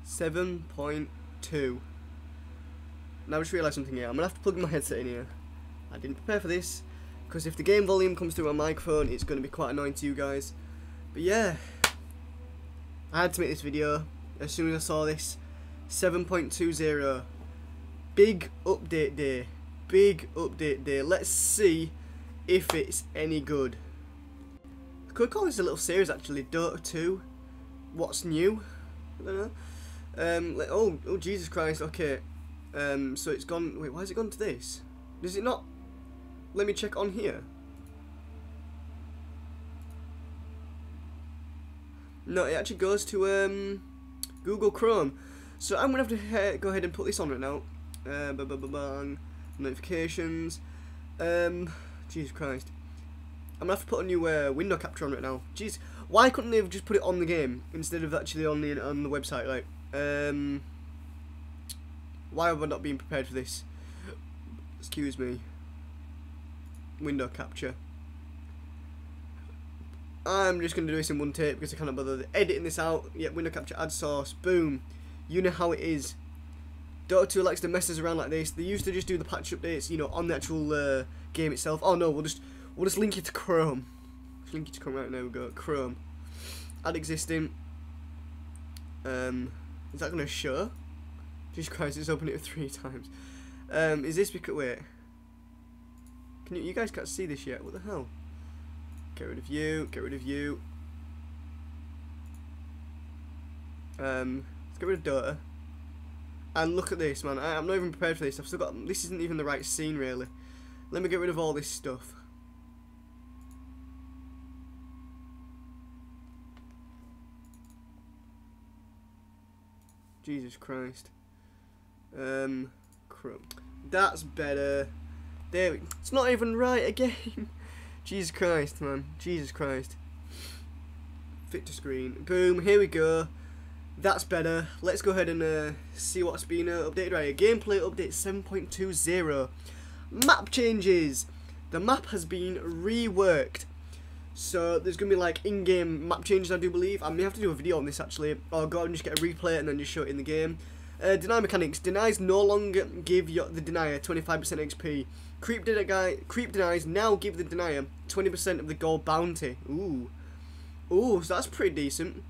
7.2. Now I just realised something here. I'm going to have to plug my headset in here. I didn't prepare for this, because if the game volume comes through my microphone, it's going to be quite annoying to you guys. But yeah, I had to make this video as soon as I saw this. 7.20. Big update day. Big update day. Let's see if it's any good. I could call this a little series actually. Dota 2. What's new? I don't know. Oh Jesus Christ. Okay. So it's gone. Wait, why has it gone to this? Does it not? Let me check on here. No, it actually goes to Google Chrome. So I'm gonna have to go ahead and put this on right now. Notifications. Jesus Christ. I'm gonna have to put a new window capture on right now. Jeez, why couldn't they have just put it on the game instead of actually on the website? Like, why have I not been prepared for this? Excuse me. Window capture. I'm just going to do this in one take because I cannot bother editing this out. Yeah, window capture, add source, boom. You know how it is. Dota 2 likes to mess us around like this. They used to just do the patch updates, you know, on the actual game itself. Oh no, we'll just link it to Chrome. Just link it to Chrome right now. We go Chrome. Add existing. Is that going to show? Jesus Christ, it's opened it 3 times. Is this because wait? Can you guys can't see this yet? What the hell? Get rid of you. Get rid of you. Let's get rid of Dota. And look at this, man. I'm not even prepared for this. I've still got. This isn't even the right scene, really. Let me get rid of all this stuff. Jesus Christ. Chrome. That's better. There we, it's not even right again. Jesus Christ, man. Jesus Christ. Fit to screen. Boom, here we go. That's better. Let's go ahead and see what's been updated right here. Gameplay update 7.20. Map changes. The map has been reworked. So there's going to be like in-game map changes, I do believe. I may have to do a video on this actually. Or go out and just get a replay and then just show it in the game. Deny mechanics. Denies no longer give the denier 25% XP. Creep denies now give the denier 20% of the gold bounty. Ooh. Ooh, so that's pretty decent.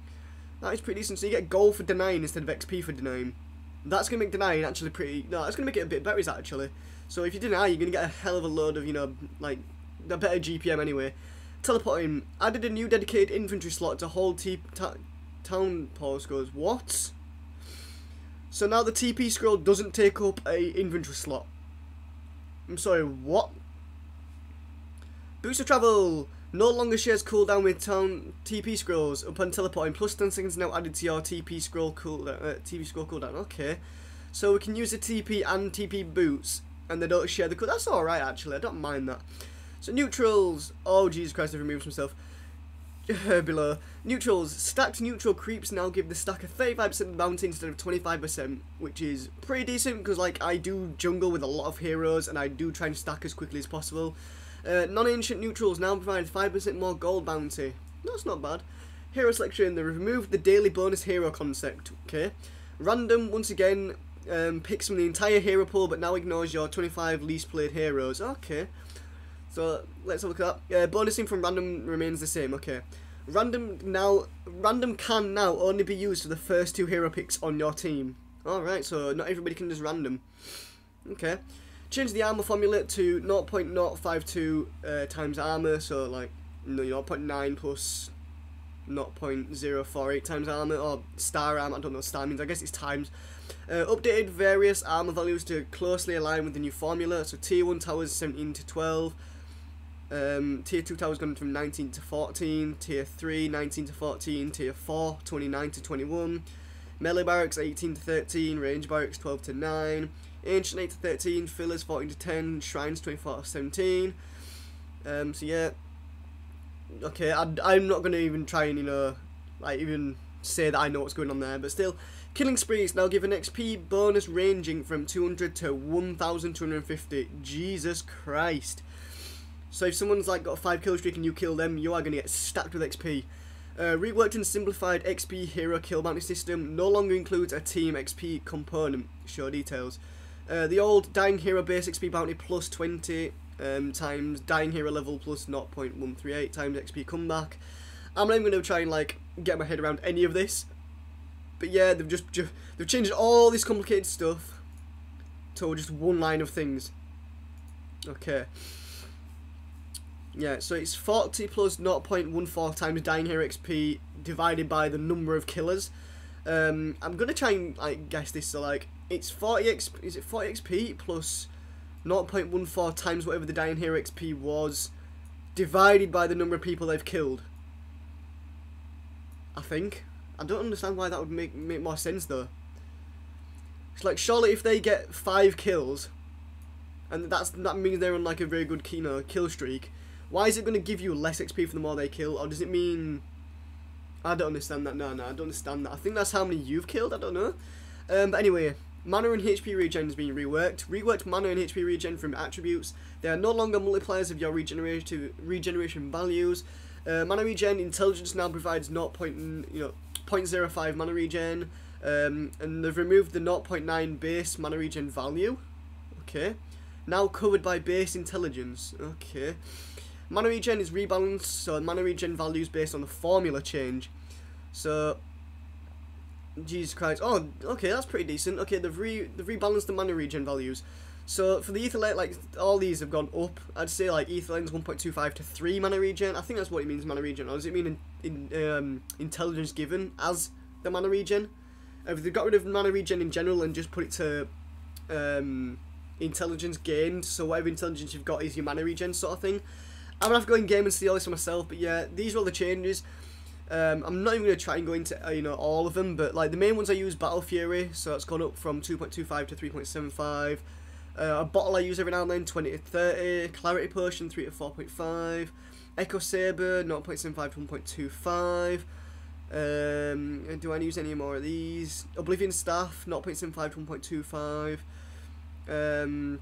That is pretty decent. So you get gold for denying instead of XP for denying. That's going to make denying actually pretty... No, that's going to make it a bit better, is that actually. So if you deny, you're going to get a hell of a load of, you know, like, a better GPM anyway. Teleporting. Added a new dedicated infantry slot to hold town postcodes. What? So now the TP scroll doesn't take up a infantry slot. I'm sorry, what? Boost of travel. No longer shares cooldown with town TP scrolls upon teleporting. Plus 10 seconds now added to your TP scroll cooldown. Okay. So we can use the TP and TP boots and they don't share the cooldown. That's alright actually, I don't mind that. So neutrals. Oh Jesus Christ, I've removed some stuff. Below. Neutrals. Stacked neutral creeps now give the stack a 35% bounty instead of 25%, which is pretty decent because like I do jungle with a lot of heroes and I do try and stack as quickly as possible. Non-ancient neutrals now provide 5% more gold bounty. That's not bad. Hero selection. They removed the daily bonus hero concept. Okay. Random once again picks from the entire hero pool but now ignores your 25 least played heroes. Okay. So let's have a look at that. Bonusing from random remains the same. Okay. Random can now only be used for the first 2 hero picks on your team. Alright, so not everybody can just random. Okay. Change the armor formula to 0.052 times armor, so like 0.9 plus 0.048 times armor, or star armor, I don't know what star means, I guess it's times. Updated various armor values to closely align with the new formula, so tier 1 towers 17 to 12, tier 2 towers gone from 19 to 14, tier 3 19 to 14, tier 4 29 to 21, melee barracks 18 to 13, range barracks 12 to 9, ancient 8 to 13, fillers 14 to 10, shrines 24 to 17. So yeah, okay, I'm not going to even try and, you know, like even say that I know what's going on there, but still. Killing sprees now give an XP bonus ranging from 200 to 1,250. Jesus Christ. So if someone's like got a 5 kill streak and you kill them, you are going to get stacked with XP. Reworked and simplified XP hero kill bounty system no longer includes a team XP component. Show details. The old dying hero base XP bounty plus 20 times dying hero level plus 0.138 times XP comeback. I'm not even going to try and like get my head around any of this. But yeah, they've changed all this complicated stuff to just one line of things. Okay. Yeah, so it's 40 plus 0.14 times dying hero XP divided by the number of killers. I'm gonna try and like guess this. So like it's 40 XP. Is it 40 XP plus 0.14 times whatever the dying hero XP was, divided by the number of people they've killed? I think. I don't understand why that would make more sense though. It's like surely if they get 5 kills, and that means they're on like a very good kill streak. Why is it going to give you less XP for the more they kill? Or does it mean... I don't understand that. No, I don't understand that. I think that's how many you've killed. I don't know. But anyway, mana and HP regen has been reworked. Reworked mana and HP regen from attributes. They are no longer multipliers of your regeneration values. Mana regen intelligence now provides 0.05 mana regen. And they've removed the 0.9 base mana regen value. Okay. Now covered by base intelligence. Okay. Mana regen is rebalanced, so mana regen values based on the formula change. So, Jesus Christ. Oh, okay, that's pretty decent. Okay, they've rebalanced the mana regen values. So for the Aetherlate, like all these have gone up. I'd say like Aetherlate's 1.25 to 3 mana regen. I think that's what it means, mana regen. Or does it mean intelligence given as the mana regen? If they got rid of mana regen in general and just put it to intelligence gained, so whatever intelligence you've got is your mana regen sort of thing. I'm gonna have to go in game and see all this for myself, but yeah, these are all the changes. I'm not even gonna try and go into all of them, but like the main ones I use, Battle Fury, so it's gone up from 2.25 to 3.75. A bottle I use every now and then, 20 to 30. Clarity Potion, 3 to 4.5. Echo Saber, 0.75 to 1.25. Do I use any more of these? Oblivion Staff, 0.75 to 1.25.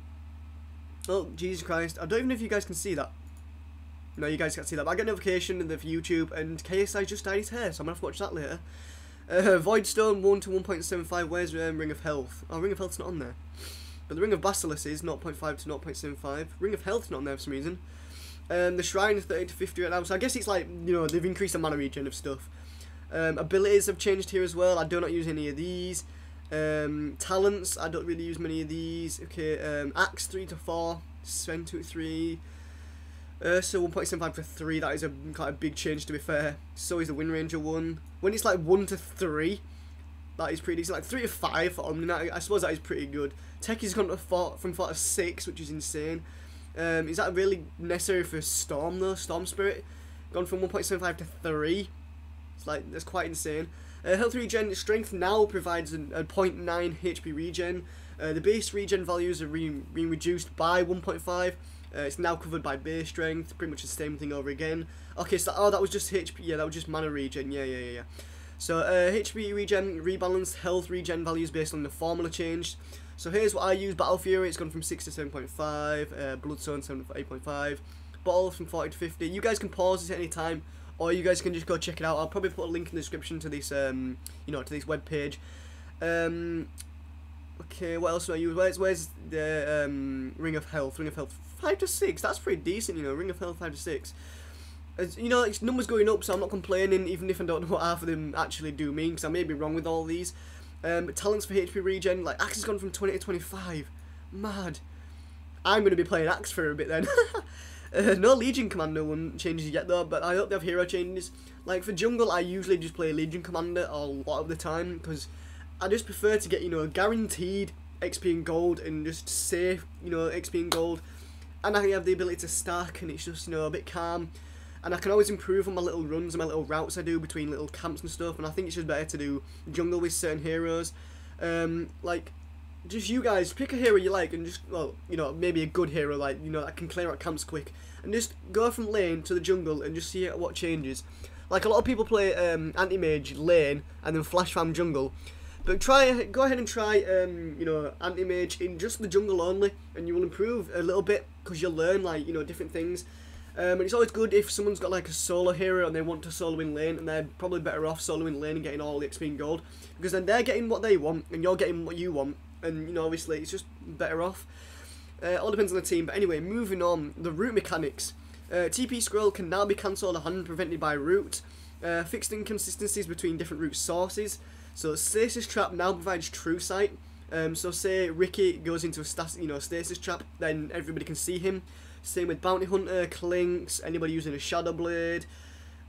Oh, Jesus Christ. I don't even know if you guys can see that. No, you guys can't see that, but I get a notification for YouTube, and KSI just dyed his hair, so I'm going to have to watch that later. Voidstone, 1 to 1.75. Where's Ring of Health? Oh, Ring of Health's not on there. But the Ring of Basilisk is 0.5 to 0.75. Ring of Health's not on there for some reason. The Shrine is 30 to 50 right now, so I guess it's like, they've increased the mana regen of stuff. Abilities have changed here as well. I do not use any of these. Talents, I don't really use many of these. Okay, Axe 3 to 4. Strength 2 to 3. So 1.75 to 3, that is quite a big change to be fair. So is the Wind Ranger one. When it's like 1 to 3, that is pretty decent. Like 3 to 5 for Omni, I suppose that is pretty good. Techie's gone to 4, from 4 to 6, which is insane. Is that really necessary for Storm though? Storm Spirit? Gone from 1.75 to 3. It's like, that's quite insane. Health regen, Strength now provides a 0.9 HP regen. The base regen values are being reduced by 1.5. It's now covered by base strength, pretty much the same thing over again. Okay, so that was just HP, yeah, that was just mana regen, yeah. So HP regen, rebalanced, health regen values based on the formula changed. So here's what I use, Battle Fury, it's gone from 6 to 7.5, Bloodstone 7 to 8.5, Bottle from 40 to 50. You guys can pause this at any time, or you guys can just go check it out. I'll probably put a link in the description to this, to this web page. Okay, what else do I use? Where's the Ring of Health? Ring of Health 5 to 6. That's pretty decent, Ring of Health 5 to 6. As, its numbers going up, so I'm not complaining, even if I don't know what half of them actually do mean, because I may be wrong with all these. But talents for HP regen, like Axe has gone from 20 to 25. Mad. I'm going to be playing Axe for a bit then. No Legion Commander one changes yet though, but I hope they have hero changes. Like for jungle, I usually just play Legion Commander a lot of the time, because I just prefer to get, guaranteed XP and gold, and just safe, XP and gold. And I have the ability to stack, and it's just, a bit calm. And I can always improve on my little runs and my little routes I do between little camps and stuff. And I think it's just better to do jungle with certain heroes. Like, just you guys, pick a hero you like, and just, well, maybe a good hero, like, that can clear out camps quick. And just go from lane to the jungle and just see what changes. Like, a lot of people play anti-mage lane and then flash farm jungle. But go ahead and try, anti-mage in just the jungle only, and you will improve a little bit, because you'll learn, like, different things. And it's always good if someone's got like a solo hero and they want to solo in lane, and they're probably better off solo in lane and getting all the XP and gold, because then they're getting what they want and you're getting what you want, and you know, obviously it's just better off. All depends on the team. But anyway, moving on, the route mechanics. TP scroll can now be cancelled and prevented by route. Fixed inconsistencies between different route sources. So stasis trap now provides true sight. So say Ricky goes into a stasis trap, then everybody can see him. Same with Bounty Hunter, Clinks, anybody using a Shadow Blade.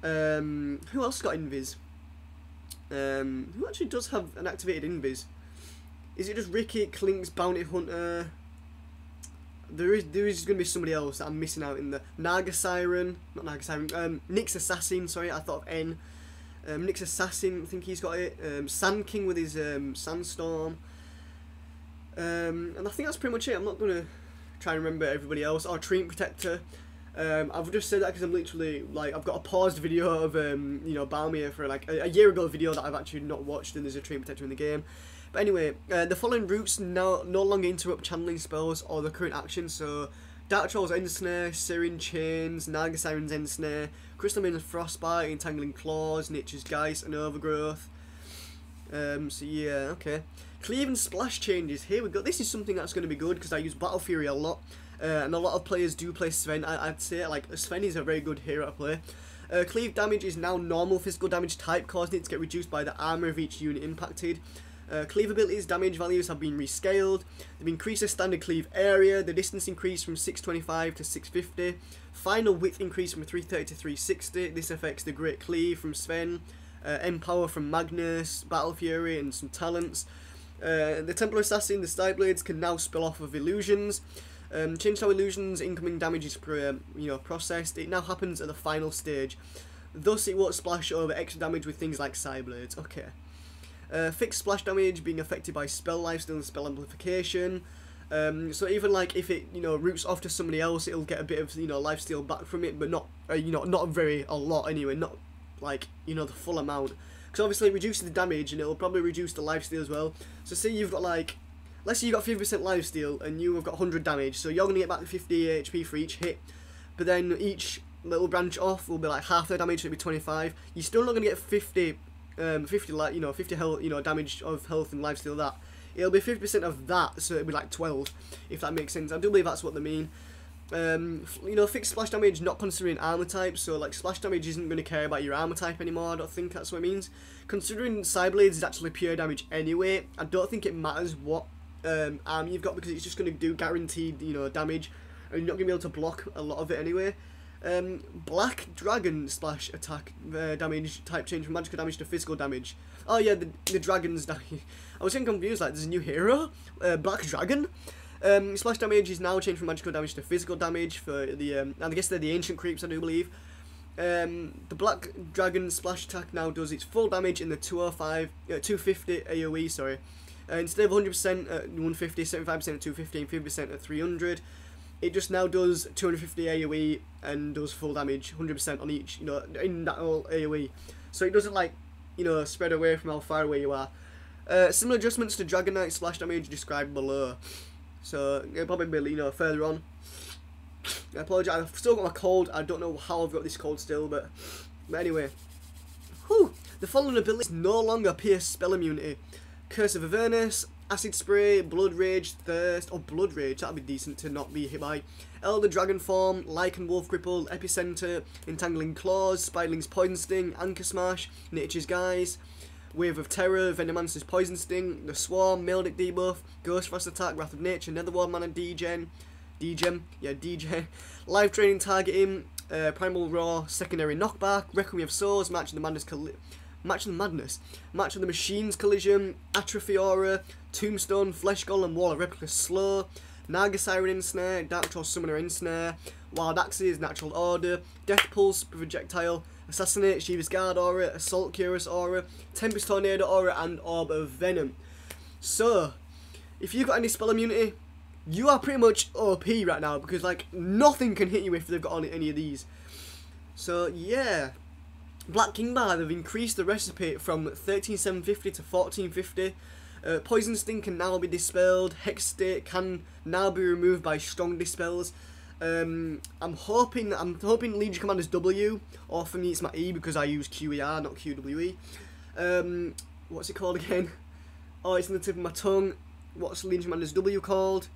Who else got invis? Who actually does have an activated invis? Is it just Ricky, Clinks, Bounty Hunter? There is going to be somebody else that I'm missing out in the Naga Siren, not Naga Siren. Nyx Assassin. Sorry, I thought of N. Nyx Assassin, I think he's got it. Sand King with his Sandstorm. And I think that's pretty much it. I'm not going to try and remember everybody else. Oh, Treant Protector. I've just said that because I'm literally, like, I've got a paused video of, you know, Balmir for, like, a year ago video that I've actually not watched, and there's a Treant Protector in the game. But anyway, the following routes no longer interrupt channeling spells or the current action, so Dark Troll's Ensnare, Siren Chains, Naga Siren's Ensnare, Crystal Main's Frostbite, Entangling Claws, Nature's Geist, and Overgrowth. So yeah, okay. Cleave and Splash changes, here we go. This is something that's going to be good, because I use Battle Fury a lot, and a lot of players do play Sven. I'd say, like, Sven is a very good hero to play. Cleave damage is now normal physical damage type, causing it to get reduced by the armor of each unit impacted. Cleave abilities damage values have been rescaled. They've increased the standard cleave area, the distance increased from 625 to 650, final width increased from 330 to 360. This affects the Great Cleave from Sven, Empower from Magnus, Battle Fury, and some talents. The Templar Assassin, the Style Blades, can now spill off of illusions. Change how illusions incoming damage is processed. It now happens at the final stage. Thus, it won't splash over extra damage with things like Side Blades. Okay. Fixed splash damage being affected by spell lifesteal and spell amplification. So even like if it roots off to somebody else, it'll get a bit of lifesteal back from it, but not not a lot anyway. Not like the full amount. Because obviously it reduces the damage and it'll probably reduce the lifesteal as well. So say you've got like, let's say you've got 50% lifesteal and you have got 100 damage, so you're gonna get back 50 HP for each hit. But then each little branch off will be like half the damage, so it'll be 25. You're still not gonna get 50 health, damage of health and lifesteal. That it'll be 50% of that, so it'll be like 12, if that makes sense. I do believe that's what they mean. Fixed splash damage not considering armor type, so like splash damage isn't going to care about your armor type anymore. I don't think that's what it means. Considering Side Blades is actually pure damage anyway, I don't think it matters what armor you've got, because it's just going to do guaranteed damage, and you're not going to be able to block a lot of it anyway. Black Dragon splash attack damage type change from magical damage to physical damage. Oh yeah, the dragons. I was getting confused, like there's a new hero, Black Dragon. Splash damage is now changed from magical damage to physical damage for the I guess they're the ancient creeps, I do believe. The Black Dragon splash attack now does its full damage in the 250 AoE, sorry. Instead of 100% at 150, 75% at 250, and 50% at 300. It just now does 250 AoE and does full damage, 100% on each, in that whole AoE. So it doesn't like, spread away from how far away you are. Similar adjustments to Dragon Knight splash damage described below. So it'll probably be, further on. I apologise, I've still got my cold. I don't know how I've got this cold still, but anyway. Whew. The following abilities no longer pierce spell immunity. Curse of Avernus, Acid Spray, Blood Rage, Thirst, or Blood Rage, that'd be decent to not be hit by. Elder Dragon Form, Lycan Wolf Cripple, Epicenter, Entangling Claws, Spiderling's Poison Sting, Anchor Smash, Nature's Guise, Wave of Terror, Venomancer's Poison Sting, The Swarm, Mildic Debuff, Ghost Frost Attack, Wrath of Nature, Netherworld Mana Degen, Live Training Targeting, Primal Raw, Secondary Knockback, Requiem of Souls, Match of the Madness, Match of the Machines Collision, Atrophy Aura, Tombstone, Flesh Golem, Wall of Replica Slow, Naga Siren Ensnare, Dark Troll Summoner Ensnare, Wild Axes, Natural Order, Death Pulse, Projectile, Assassinate, Shiva's Guard Aura, Assault Curious Aura, Tempest Tornado Aura, and Orb of Venom. So, if you've got any spell immunity, you are pretty much OP right now, because like nothing can hit you if they've got any of these. So yeah, Black King Bar, they've increased the recipe from 13,750 to 1450. Poison Sting can now be dispelled. Hex State can now be removed by strong dispels. I'm hoping Legion Commander's W, or for me it's my E because I use QER, not QWE. What's it called again? Oh, it's on the tip of my tongue. What's Legion Commander's W called?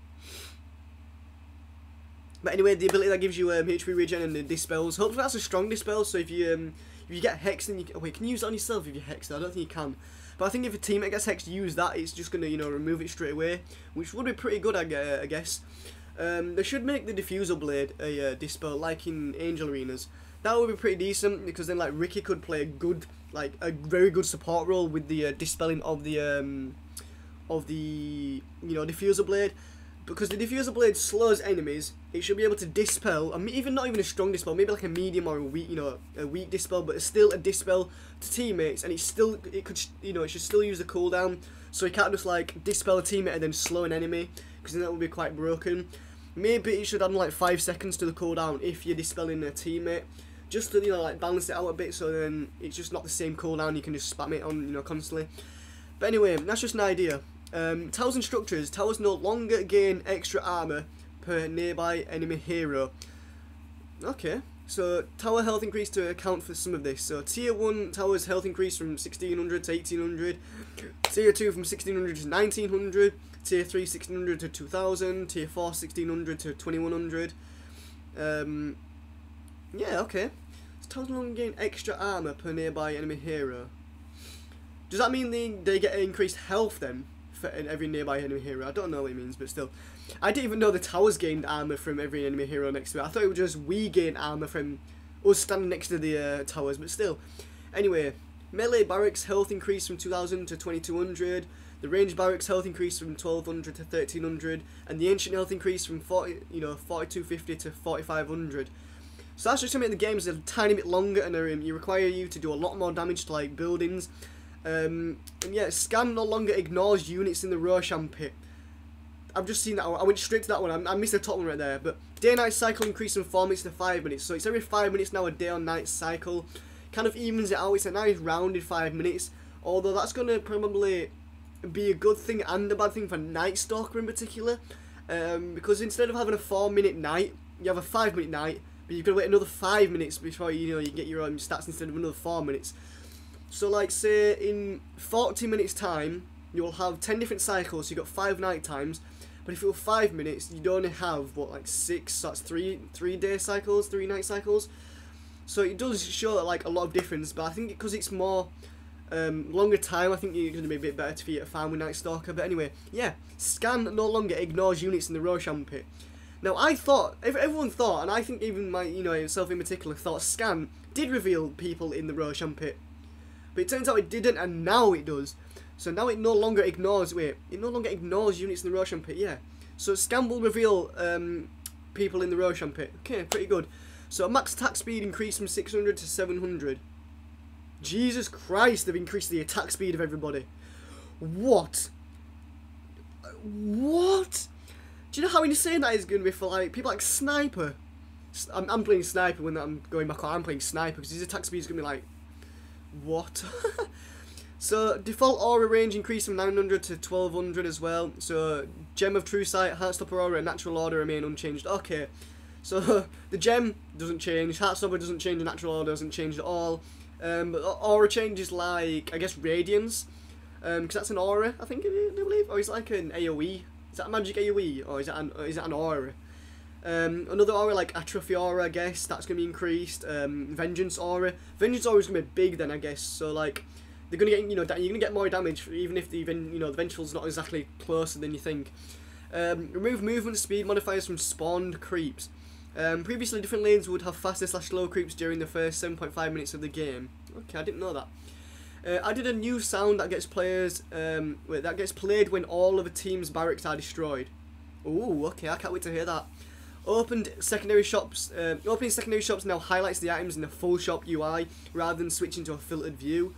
But anyway, the ability that gives you HP regen and the dispels. Hopefully that's a strong dispel, so if you get hexed, then you wait, can you use it on yourself if you're hexed? I don't think you can. But I think if a teammate gets hexed, use that, it's just going to, you know, remove it straight away, which would be pretty good, I guess. They should make the Diffusal Blade a dispel, like in Angel Arenas. That would be pretty decent, because then, like, Ricky could play a very good support role with the dispelling of the you know, Diffusal Blade. Because the Diffusal Blade slows enemies, it should be able to dispel, I mean, even not even a strong dispel, maybe like a medium or a weak, you know, a weak dispel, but it's still a dispel to teammates, and it could, you know, it should still use the cooldown, so you can't just like dispel a teammate and then slow an enemy, because then that would be quite broken. Maybe it should add like 5 seconds to the cooldown if you're dispelling a teammate, just to, you know, like balance it out a bit, so then it's just not the same cooldown, you can just spam it on, you know, constantly. But anyway, that's just an idea. Towers and structures. Towers no longer gain extra armor per nearby enemy hero. Okay, so tower health increase to account for some of this. So tier 1 towers health increase from 1600 to 1800, tier 2 from 1600 to 1900, tier 3 1600 to 2000, tier 4 1600 to 2100. Yeah, okay. So towers no longer gain extra armor per nearby enemy hero. Does that mean they get increased health then? For every nearby enemy hero? I don't know what it means, but still. I didn't even know the towers gained armor from every enemy hero next to it. I thought it was just we gain armor from us standing next to the towers, but still. Anyway, melee barracks health increase from 2000 to 2200, the range barracks health increase from 1200 to 1300, and the ancient health increase from 4250 to 4500. So that's just to make the games a tiny bit longer, and you require you to do a lot more damage to like buildings. And yeah, scan no longer ignores units in the Roshan pit. I've just seen that. I went straight to that one. I missed the top one right there. But day-night cycle increased from 4 minutes to 5 minutes. So it's every 5 minutes now, a day or night cycle. Kind of evens it out. It's a nice rounded 5 minutes. Although that's going to probably be a good thing and a bad thing for Night Stalker in particular. Because instead of having a 4-minute night, you have a 5-minute night. But you've got to wait another 5 minutes before you get your stats instead of another 4 minutes. So like say in 40 minutes time you'll have 10 different cycles, so you've got 5 night times, but if it were 5 minutes you'd only have what, like 6, so that's 3 day cycles, 3 night cycles. So it does show like a lot of difference, but I think because it's more longer time, I think you're going to be a bit better for you to farm with Night Stalker. But anyway, yeah, scan no longer ignores units in the Roshan pit. Now I thought, everyone thought, and I think even myself in particular thought, scan did reveal people in the Roshan pit. But it turns out it didn't, and now it does. So now it no longer ignores, it no longer ignores units in the Roshan pit, yeah. So scan will reveal people in the Roshan pit. Okay, pretty good. So max attack speed increased from 600 to 700. Jesus Christ, they've increased the attack speed of everybody. What? What? Do you know how insane that is going to be for like people like Sniper? I'm playing Sniper when I'm going back on. I'm playing Sniper because his attack speed is going to be like... What? So default aura range increased from 900 to 1200 as well. So Gem of True Sight, Heartstopper aura, and Natural Order remain unchanged. Okay, so the gem doesn't change, Heartstopper doesn't change, and Natural Order doesn't change at all. But aura changes like, I guess, Radiance, because that's an aura, I think, I believe, or is it like an AoE? Is that a magic AoE, or is that an aura? Another aura like Atrophy aura, I guess, that's going to be increased. Vengeance aura is going to be big then, I guess, so like, they're going to get, you're going to get more damage, even if the Vengeful's not exactly closer than you think. Remove movement speed modifiers from spawned creeps. Previously, different lanes would have faster/slow creeps during the first 7.5 minutes of the game. Okay, I didn't know that. Added a new sound that gets played when all of a team's barracks are destroyed. Ooh, okay, I can't wait to hear that. Opening secondary shops now highlights the items in the full shop UI rather than switching to a filtered view.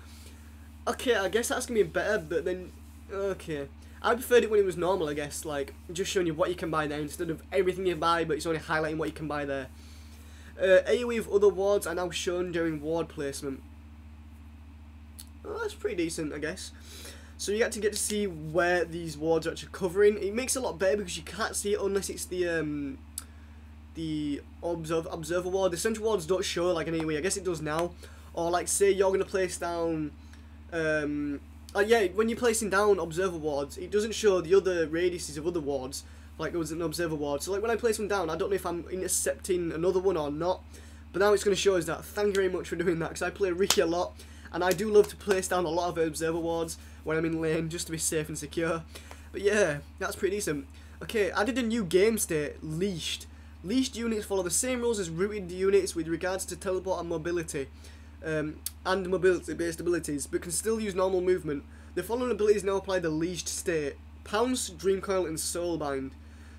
Okay, I guess that's gonna be better, but then okay, I preferred it when it was normal. I guess like just showing you what you can buy there instead of everything you buy, but it's only highlighting what you can buy there. AoE of other wards are now shown during ward placement. Oh, that's pretty decent, I guess. So you get to see where these wards are actually covering. It makes it a lot better because you can't see it unless it's the the observer ward. The central wards don't show like anyway. I guess it does now. Or like say you're gonna place down, yeah, when you're placing down observer wards, it doesn't show the other radiuses of other wards. Like there was an observer ward. So like when I place one down, I don't know if I'm intercepting another one or not. But now it's gonna show us that. Thank you very much for doing that, because I play Ricky a lot, and I do love to place down a lot of observer wards when I'm in lane just to be safe and secure. But yeah, that's pretty decent. Okay, I did a new game state, leashed. Leashed units follow the same rules as rooted units with regards to teleport and mobility. And mobility-based abilities, but can still use normal movement. The following abilities now apply the leashed state: Pounce, Dream Coil, and Soulbind.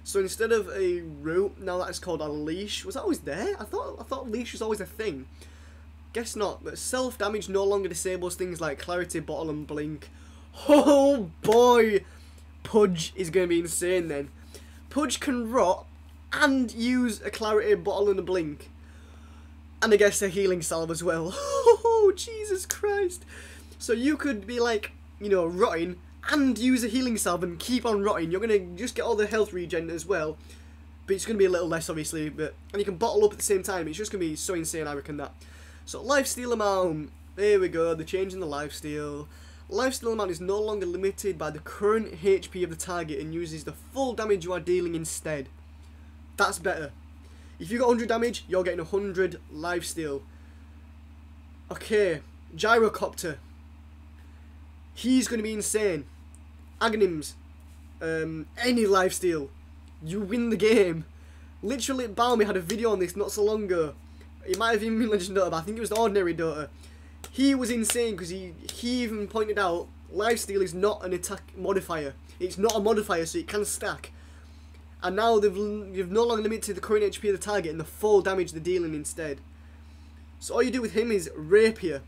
So instead of a root, now that is called a leash. Was that always there? I thought leash was always a thing. Guess not. But self damage no longer disables things like clarity, bottle, and blink. Oh boy, Pudge is going to be insane then. Pudge can rot and use a clarity, bottle, and a blink. And I guess a healing salve as well. Oh, Jesus Christ. So you could be like, you know, rotting and use a healing salve and keep on rotting. You're going to just get all the health regen as well. But it's going to be a little less, obviously. And you can bottle up at the same time. It's just going to be so insane, I reckon that. So, lifesteal amount. There we go. They're changing the lifesteal. Lifesteal amount is no longer limited by the current HP of the target and uses the full damage you are dealing instead. That's better. If you got 100 damage, you're getting 100 lifesteal. Okay, Gyrocopter. He's going to be insane. Aghanims. Any lifesteal. You win the game. Literally, Balmy had a video on this not so long ago. It might have even been Legend Dota, but I think it was the Ordinary Dota. He was insane because he even pointed out lifesteal is not an attack modifier. It's not a modifier, so it can stack. And now you've no longer limited the current HP of the target and the full damage they're dealing instead. So all you do with him is Rapier,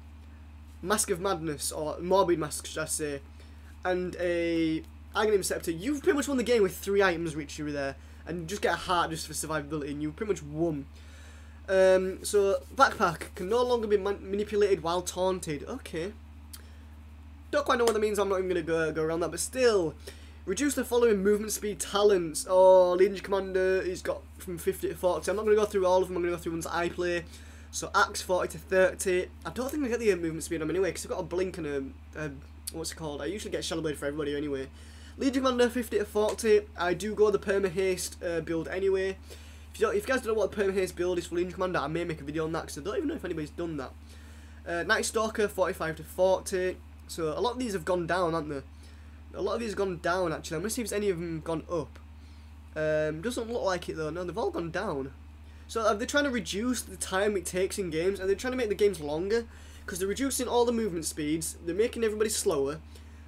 Mask of Madness, or Morbid Mask, should I say, and a Aghanim Scepter. You've pretty much won the game with 3 items which you were there, and you just get a heart just for survivability, and you pretty much won. So Backpack can no longer be manipulated while taunted. Okay. Don't quite know what that means. I'm not even gonna go around that, but still. Reduce the following movement speed talents. Oh, Legion Commander, he's got from 50 to 40. I'm not going to go through all of them. I'm going to go through ones that I play. So Axe 40 to 30. I don't think I get the movement speed on them anyway, because I've got a blink and a what's it called? I usually get Shadow Blade for everybody anyway. Legion Commander 50 to 40. I do go the Perma Haste build anyway. If you guys don't know what the Perma Haste build is for Legion Commander, I may make a video on that, because I don't even know if anybody's done that. Night Stalker 45 to 40. So a lot of these have gone down, haven't they? A lot of these have gone down, actually. I'm going to see if any of them gone up. Doesn't look like it, though. No, they've all gone down. So are they trying to reduce the time it takes in games? Are they trying to make the games longer? Because they're reducing all the movement speeds. They're making everybody slower.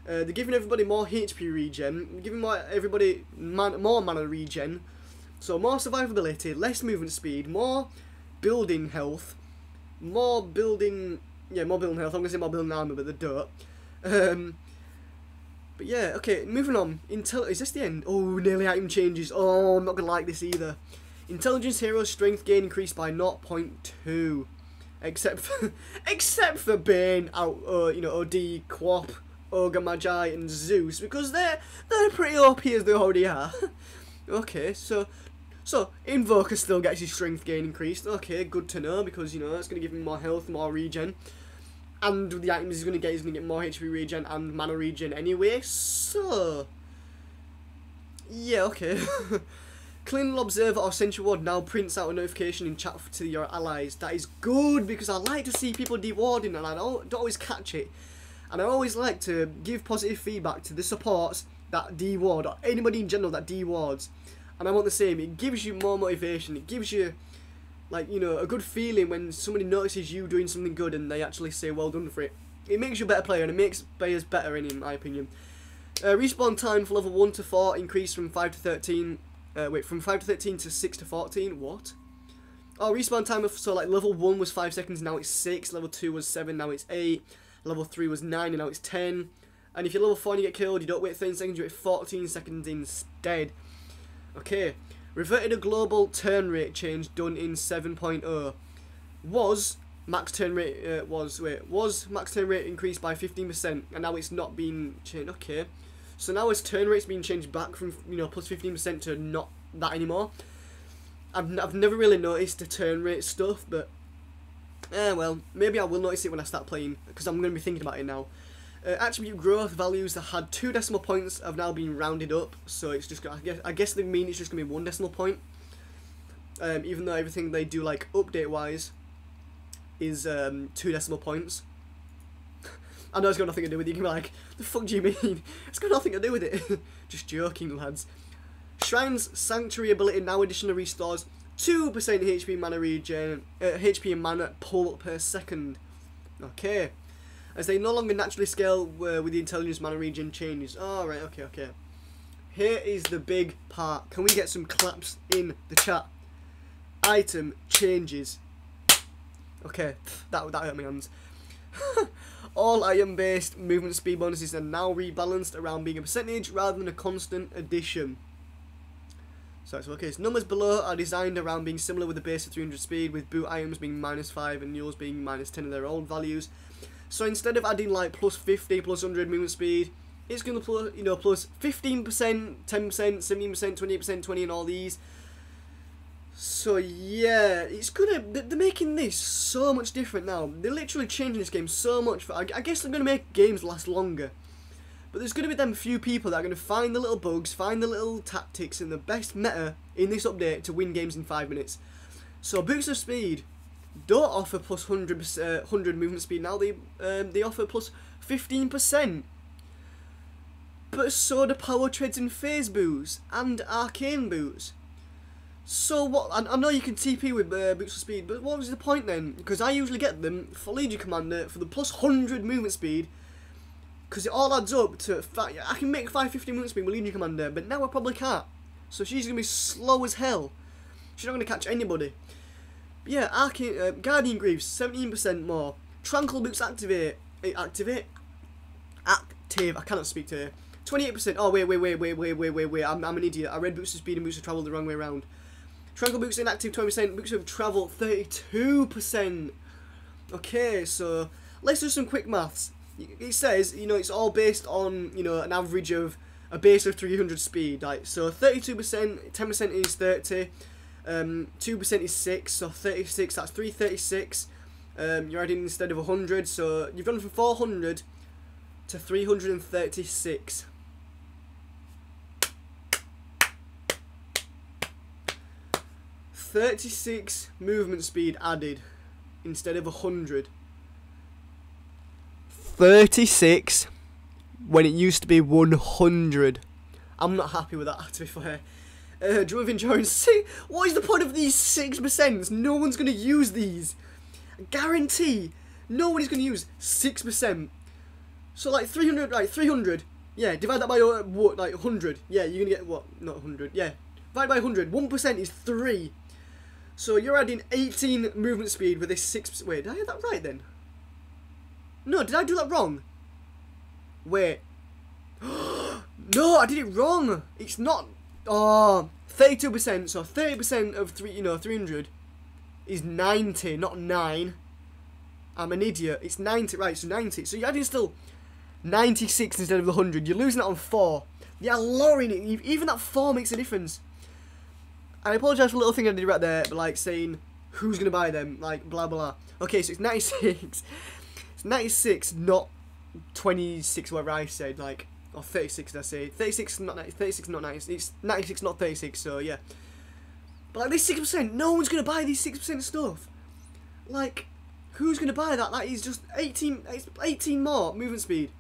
They're giving everybody more HP regen. They're giving everybody more mana regen. So more survivability, less movement speed, more building health. More building... Yeah, more building health. I'm going to say more building armor, but they don't. But yeah, okay, moving on. Is this the end? Oh, nearly item changes. Oh, I'm not going to like this either. Intelligence Heroes strength gain increased by 0.2. Except for Bane, you know, OD, Quap, Ogre Magi, and Zeus, because they're pretty OP as they already are. Okay, so Invoker still gets his strength gain increased. Okay, good to know, because, you know, that's going to give him more health, more regen. And with the items he's going to get more HP regen and mana regen anyway, so... Yeah, okay. Clinical Observer or Sentry Ward now prints out a notification in chat to your allies. That is good, because I like to see people dewarding, and I don't always catch it. And I always like to give positive feedback to the supports that deward, or anybody in general that dewards. And I want the same. It gives you more motivation. It gives you... like, you know, a good feeling when somebody notices you doing something good and they actually say well done for it. It makes you a better player, and it makes players better, in my opinion. Respawn time for level 1 to 4 increased from 5 to 13. From 5 to 13 to 6 to 14. What? Oh, respawn time, so like level 1 was 5 seconds, now it's 6. Level 2 was 7, now it's 8. Level 3 was 9, and now it's 10. And if you're level 4 and you get killed, you don't wait 13 seconds, you wait 14 seconds instead. Okay. Reverted a global turn rate change done in 7.0. Was max turn rate was max turn rate increased by 15%, and now it's not being changed. Okay, so now its turn rate's being changed back from, you know, plus 15% to not that anymore. I've never really noticed the turn rate stuff, but well, maybe I will notice it when I start playing, because I'm going to be thinking about it now. Attribute growth values that had 2 decimal points have now been rounded up, so it's just I guess they mean it's just going to be 1 decimal point. Even though everything they do, like update wise, is 2 decimal points. I know it's got nothing to do with it. You can be like, the fuck do you mean? It's got nothing to do with it. Just joking, lads. Shrine's Sanctuary ability now additionally restores 2% HP mana regen, HP and mana pull per second. Okay. As they no longer naturally scale with the intelligence mana regen changes. Alright, okay. Here is the big part. Can we get some claps in the chat? Item changes. Okay, that hurt my hands. All item-based movement speed bonuses are now rebalanced around being a percentage rather than a constant addition. So numbers below are designed around being similar with the base of 300 speed, with boot items being -5 and yours being -10 of their own values. So instead of adding like plus 50, plus 100 movement speed, it's going to plus, plus 15%, 10%, 17%, 28%, 20 and all these. So yeah, it's gonna. They're making this so much different now. They're literally changing this game so much. I guess they're gonna make games last longer. But there's gonna be them few people that are gonna find the little bugs, find the little tactics, and the best meta in this update to win games in 5 minutes. So boots of speed don't offer plus 100 movement speed now. They offer plus 15%. But so do power treads and phase boots and arcane boots. So what? I know you can TP with boots of speed, but what was the point then? Because I usually get them for Legion Commander for the plus 100 movement speed, because it all adds up to. I can make 550 movement speed with Legion Commander, but now I probably can't. So she's gonna be slow as hell. She's not gonna catch anybody. But yeah, Arcane Guardian Greaves 17% more. Tranquil boots active. I cannot speak to her. 28%. Oh wait. I'm an idiot. I read boots of speed and boots of travel the wrong way around. Tranquil boots inactive 20%, boots of travel 32%. Okay, so let's do some quick maths. It says, it's all based on, an average of a base of 300 speed. Like, so 32%, 10% is 30, 2% is 6, so 36, that's 336. You're adding instead of 100, so you've gone from 400 to 336. 36 movement speed added instead of 100. 36 when it used to be 100. I'm not happy with that, to be fair. Drum of Endurance. What is the point of these 6%? No one's going to use these. I guarantee nobody's going to use 6%. So like 300, right, 300. Yeah, divide that by what, like 100. Yeah, you're going to get what? Not 100. Yeah, divide by 100. 1% is 3. So you're adding 18 movement speed with this 6%. Wait, did I get that right then? No, did I do that wrong? Wait. No, I did it wrong. It's not. Oh, 32%. So 30% of 300 is 90, not 9. I'm an idiot. It's 90, right? So 90. So you're adding still 96 instead of the 100. You're losing it on 4. You're lowering it. Even that 4 makes a difference. I apologise for a little thing I did right there, but like saying who's gonna buy them, like blah blah. Okay, so it's 96. It's 96, not 26. Whatever I said, like, or 36. Did I say 36? Not 90, 36, not 90. It's 96, not 36. So yeah. But like this 6%, no one's gonna buy these 6% stuff. Like, who's gonna buy that? That is just 18. It's 18 more movement speed.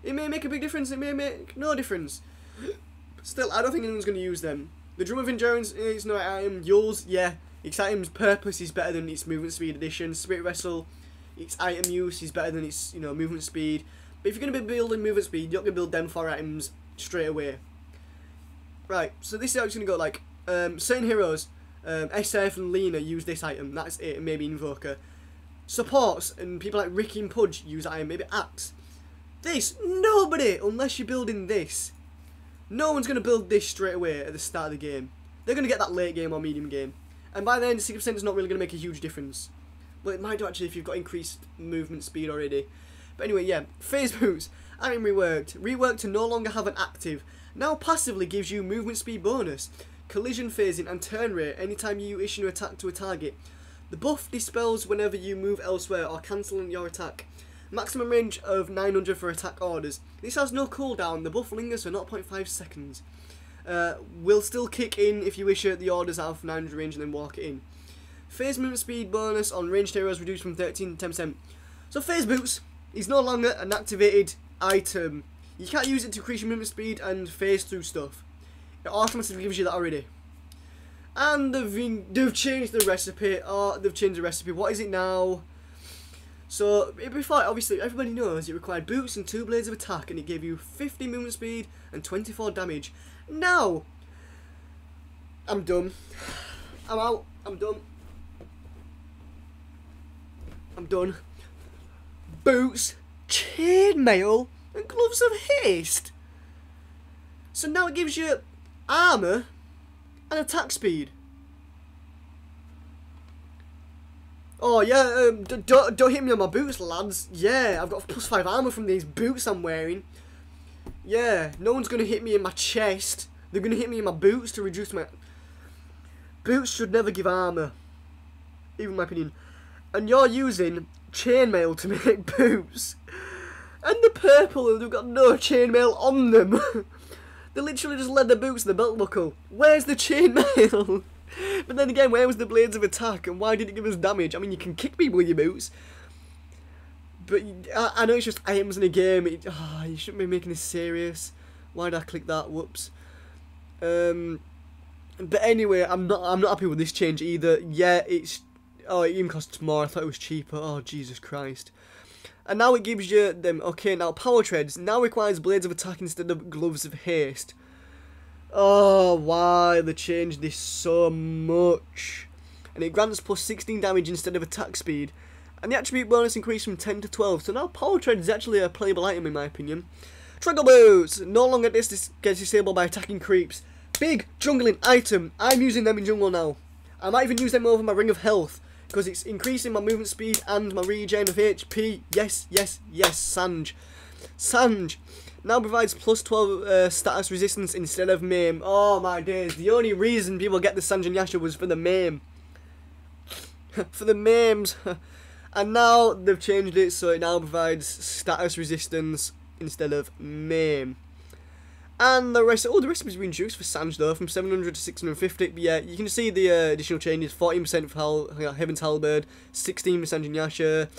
It may make a big difference. It may make no difference. But still, I don't think anyone's gonna use them. The Drum of Endurance is no item. Yours, yeah. Its item's purpose is better than its movement speed addition. Spirit Wrestle, its item use is better than its movement speed. But if you're going to be building movement speed, you're not going to build them 4 items straight away. Right, so this is how it's going to go. Like, certain heroes, SF and Lena use this item. That's it, and maybe Invoker. Supports and people like Ricky and Pudge use that item. Maybe Axe. This, nobody, unless you're building this. No one's going to build this straight away at the start of the game. They're going to get that late game or medium game. And by then, 6% is not really going to make a huge difference. But it might do actually if you've got increased movement speed already. But anyway, yeah. Phase boots. Item reworked. Reworked to no longer have an active. Now passively gives you movement speed bonus. collision phasing, and turn rate anytime you issue an attack to a target. The buff dispels whenever you move elsewhere or cancelling your attack. Maximum range of 900 for attack orders. This has no cooldown. The buff lingers for 0.5 seconds. Will still kick in if you issue the orders out of 900 range and then walk it in. Phase movement speed bonus on ranged heroes reduced from 13 to 10%. So phase boots is no longer an activated item. You can't use it to increase your movement speed and phase through stuff. It automatically gives you that already. And they've changed the recipe. They've changed the recipe. What is it now? So before, obviously, everybody knows it required boots and 2 blades of attack, and it gave you 50 movement speed and 24 damage. Now, I'm done. I'm out. I'm done. I'm done. Boots, chainmail, and gloves of haste. So now it gives you armour and attack speed. Oh yeah, don't hit me on my boots, lads. Yeah, I've got +5 armour from these boots I'm wearing. Yeah, no one's gonna hit me in my chest. They're gonna hit me in my boots to reduce my... Boots should never give armour, even in my opinion. And you're using chainmail to make boots. And the purple, they've got no chainmail on them. They literally just leather boots and the belt buckle. Where's the chainmail? But then again, where was the blades of attack and why did it give us damage? I mean, you can kick people with your boots. But I know it's just items in a game. You shouldn't be making this serious. Why did I click that? Whoops. But anyway, I'm not happy with this change either. Yeah, it even costs more. I thought it was cheaper. Oh, Jesus Christ. And now it gives you them. Okay, now power treads now requires blades of attack instead of gloves of haste. Oh, why they changed this so much? And it grants +16 damage instead of attack speed. And the attribute bonus increased from 10 to 12. So now power tread is actually a playable item in my opinion. Triangle boots no longer gets disabled by attacking creeps. Big jungling item. I'm using them in jungle now. I might even use them over my ring of health, because it's increasing my movement speed and my regen of HP. Yes, yes, yes, Sanj. Sanj now provides +12 status resistance instead of maim. Oh my days, the only reason people get the Sanj and Yasha was for the maim. For the maims. And now they've changed it so it now provides status resistance instead of maim. And the rest, the recipe's been reduced for Sanj though, from 700 to 650. But yeah, you can see the additional changes: 14% for Heaven's Halberd, 16% in Yasha.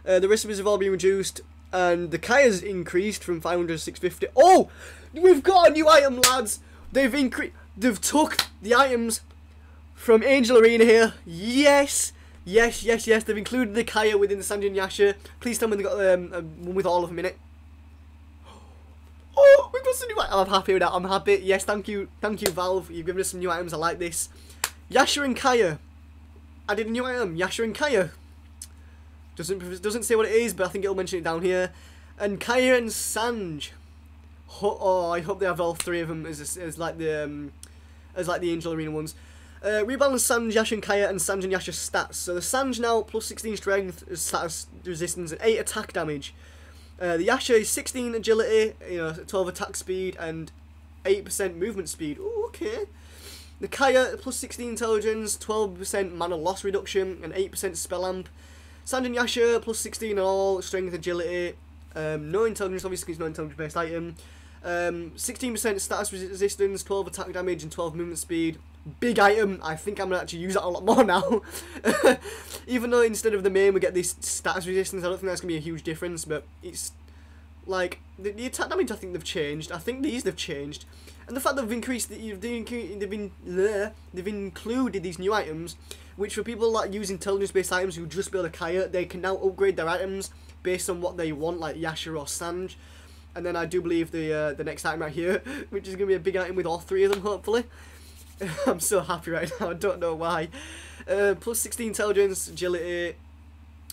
The recipes have all been reduced, and the Kaya's increased from 500 to 650. Oh, we've got a new item, lads. They've took the items from Angel Arena here. Yes, yes, yes, yes. They've included the Kaya within the Sanj and Yasha. Please tell me they got one with all of them in it. Oh, we've got some new items. I'm happy with that. I'm happy. Yes, thank you, Valve. You've given us some new items. I like this. Yasha and Kaya. I did a new item. Yasha and Kaya. Doesn't say what it is, but I think it'll mention it down here. And Kaya and Sanj. Oh, I hope they have all 3 of them as like the Angel Arena ones. Rebalance Sanj, Yasha and Kaya, and Sanj and Yasha stats. So the Sanj now +16 strength, status resistance, and 8 attack damage. The Yasha is 16 agility, 12 attack speed, and 8% movement speed. Ooh, okay. The Kaya +16 intelligence, 12% mana loss reduction, and 8% spell amp. Sanj and Yasha +16 all, strength, agility, no intelligence, obviously it's not intelligence based item. 16% status resistance, 12 attack damage, and 12 movement speed. Big item. I think I'm going to actually use that a lot more now. Even though instead of the main we get this status resistance, I don't think that's going to be a huge difference, but it's like the attack damage I think they've changed. I think they've changed. And the fact that they've increased, they've included these new items, which for people like use intelligence based items who just build a Kaya, they can now upgrade their items based on what they want, like Yasha or Sanj. And then I do believe the next item right here, which is going to be a big item with all 3 of them hopefully. I'm so happy right now, I don't know why. +16 intelligence, agility,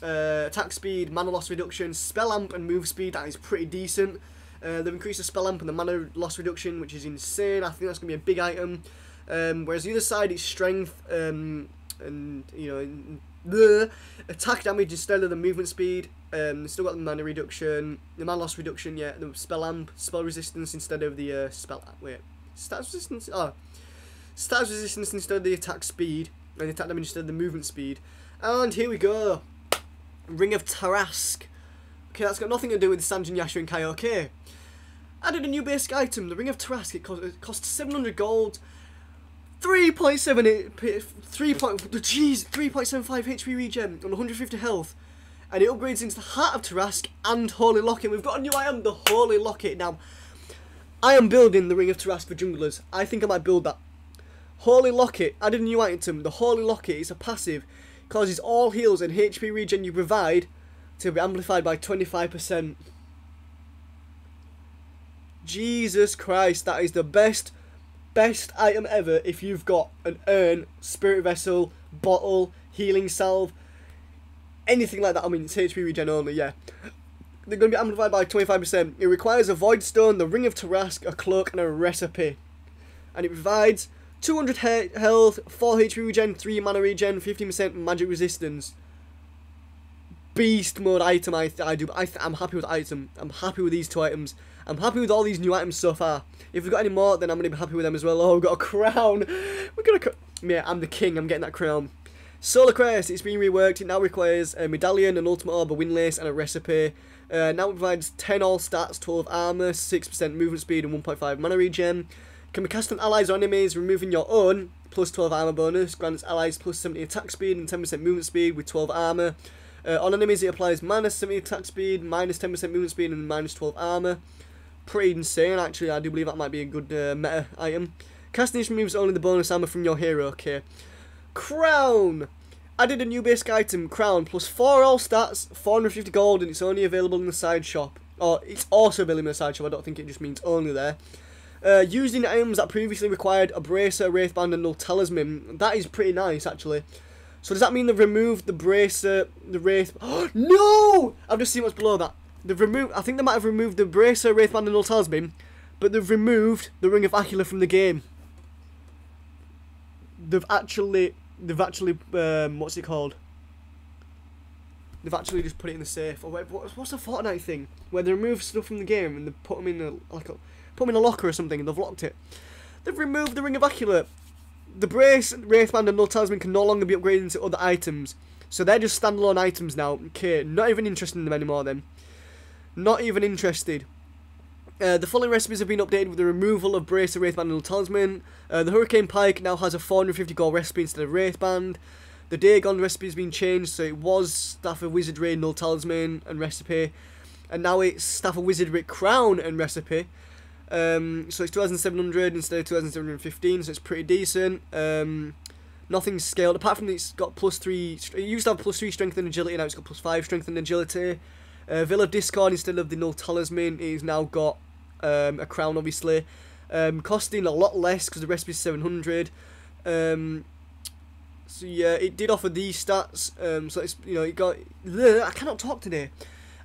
attack speed, mana loss reduction, spell amp and move speed. That is pretty decent. They've increased the spell amp and the mana loss reduction, which is insane. I think that's going to be a big item. Whereas the other side is strength and the attack damage instead of the movement speed. Still got the mana reduction, the mana loss reduction, yeah, the spell amp, spell resistance instead of the status resistance. Oh, Status resistance instead of the attack speed, and attack damage instead of the movement speed. And here we go. Ring of Tarask. Okay, that's got nothing to do with Sanjin, Yasha and Kaioke. Added a new basic item, the Ring of Tarask. It costs 700 gold, 3.75 HP regen on 150 health, and it upgrades into the Heart of Tarask and Holy Locket. We've got a new item, the Holy Locket. Now, I am building the Ring of Tarask for junglers. I think I might build that. Holy Locket, added a new item. The Holy Locket is a passive. Causes all heals and HP regen you provide to be amplified by 25%. Jesus Christ, that is the best item ever if you've got an urn, spirit vessel, bottle, healing salve, anything like that. I mean, it's HP regen only, yeah. They're going to be amplified by 25%. It requires a Void Stone, the Ring of Tarask, a cloak, and a recipe. And it provides 200 health, 4 HP regen, 3 mana regen, 15% magic resistance. Beast mode item, I'm happy with the item. I'm happy with these 2 items. I'm happy with all these new items so far. If we've got any more, then I'm going to be happy with them as well. Oh, we've got a crown. Yeah, I'm the king. I'm getting that crown. Solar Crest, it's been reworked. It now requires a medallion, an ultimate orb, a windlace, and a recipe. Now it provides 10 all stats, 12 armor, 6% movement speed, and 1.5 mana regen. Can be cast on allies or enemies, removing your own, plus 12 armor bonus. Grants allies plus 70 attack speed and 10% movement speed with 12 armor. On enemies, it applies minus 70 attack speed, minus 10% movement speed, and minus 12 armor. Pretty insane, actually. I do believe that might be a good meta item. Casting this removes only the bonus armor from your hero. Okay. Crown! Added a new basic item, Crown, plus 4 all stats, 450 gold, and it's only available in the side shop. Or, it's also available in the side shop, I don't think it just means only there. Using items that previously required a bracer, wraithband, and null talisman. That is pretty nice, actually. So does that mean they've removed the bracer, the wraith... Oh, no! I've just seen what's below that. They've removed... I think they might have removed the bracer, wraithband, and null talisman, but they've removed the Ring of Aquila from the game. They've actually, what's it called? They've actually just put it in the safe. Or what's a Fortnite thing where they remove stuff from the game and they put them in a put them in a locker or something and they've locked it. They've removed the Ring of Aquila. The brace, wraithband, and null talisman can no longer be upgraded into other items, so they're just standalone items now. Okay, not even interested in them anymore then. Not even interested. The following recipes have been updated with the removal of bracer, wraithband, and null talisman. The Hurricane Pike now has a 450 gold recipe instead of wraithband. The Dagon recipe has been changed, so it was Staff of Wizardry, null talisman, and recipe, and now it's Staff of Wizardry, crown, and recipe. So it's 2,700 instead of 2,715, so it's pretty decent. Nothing's scaled, apart from it's got +3, it used to have +3 strength and agility, now it's got +5 strength and agility. Veil of Discord, instead of the null talisman, it's now got a crown, obviously. Costing a lot less, because the recipe is 700. So yeah, it did offer these stats, so it's, you know, it got, I cannot talk today.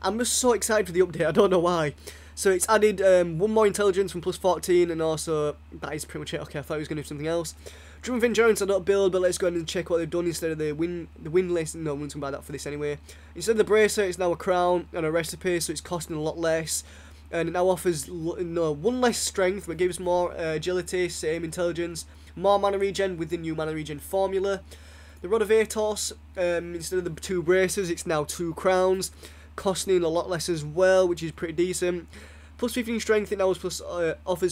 I'm just so excited for the update, I don't know why. So it's added 1 more intelligence from +14, and also, that is pretty much it. Okay, I thought it was going to do something else. Drum of Endurance I don't build, but let's go ahead and check what they've done instead of the windlace. No, I'm going to buy that for this anyway. Instead of the bracer, it's now a crown and a recipe, so it's costing a lot less. And it now offers 1 less strength, but gives more agility, same intelligence, more mana regen with the new mana regen formula. The Rod of Atos, instead of the 2 bracers, it's now 2 crowns, costing a lot less as well, which is pretty decent. +15 strength, it now offers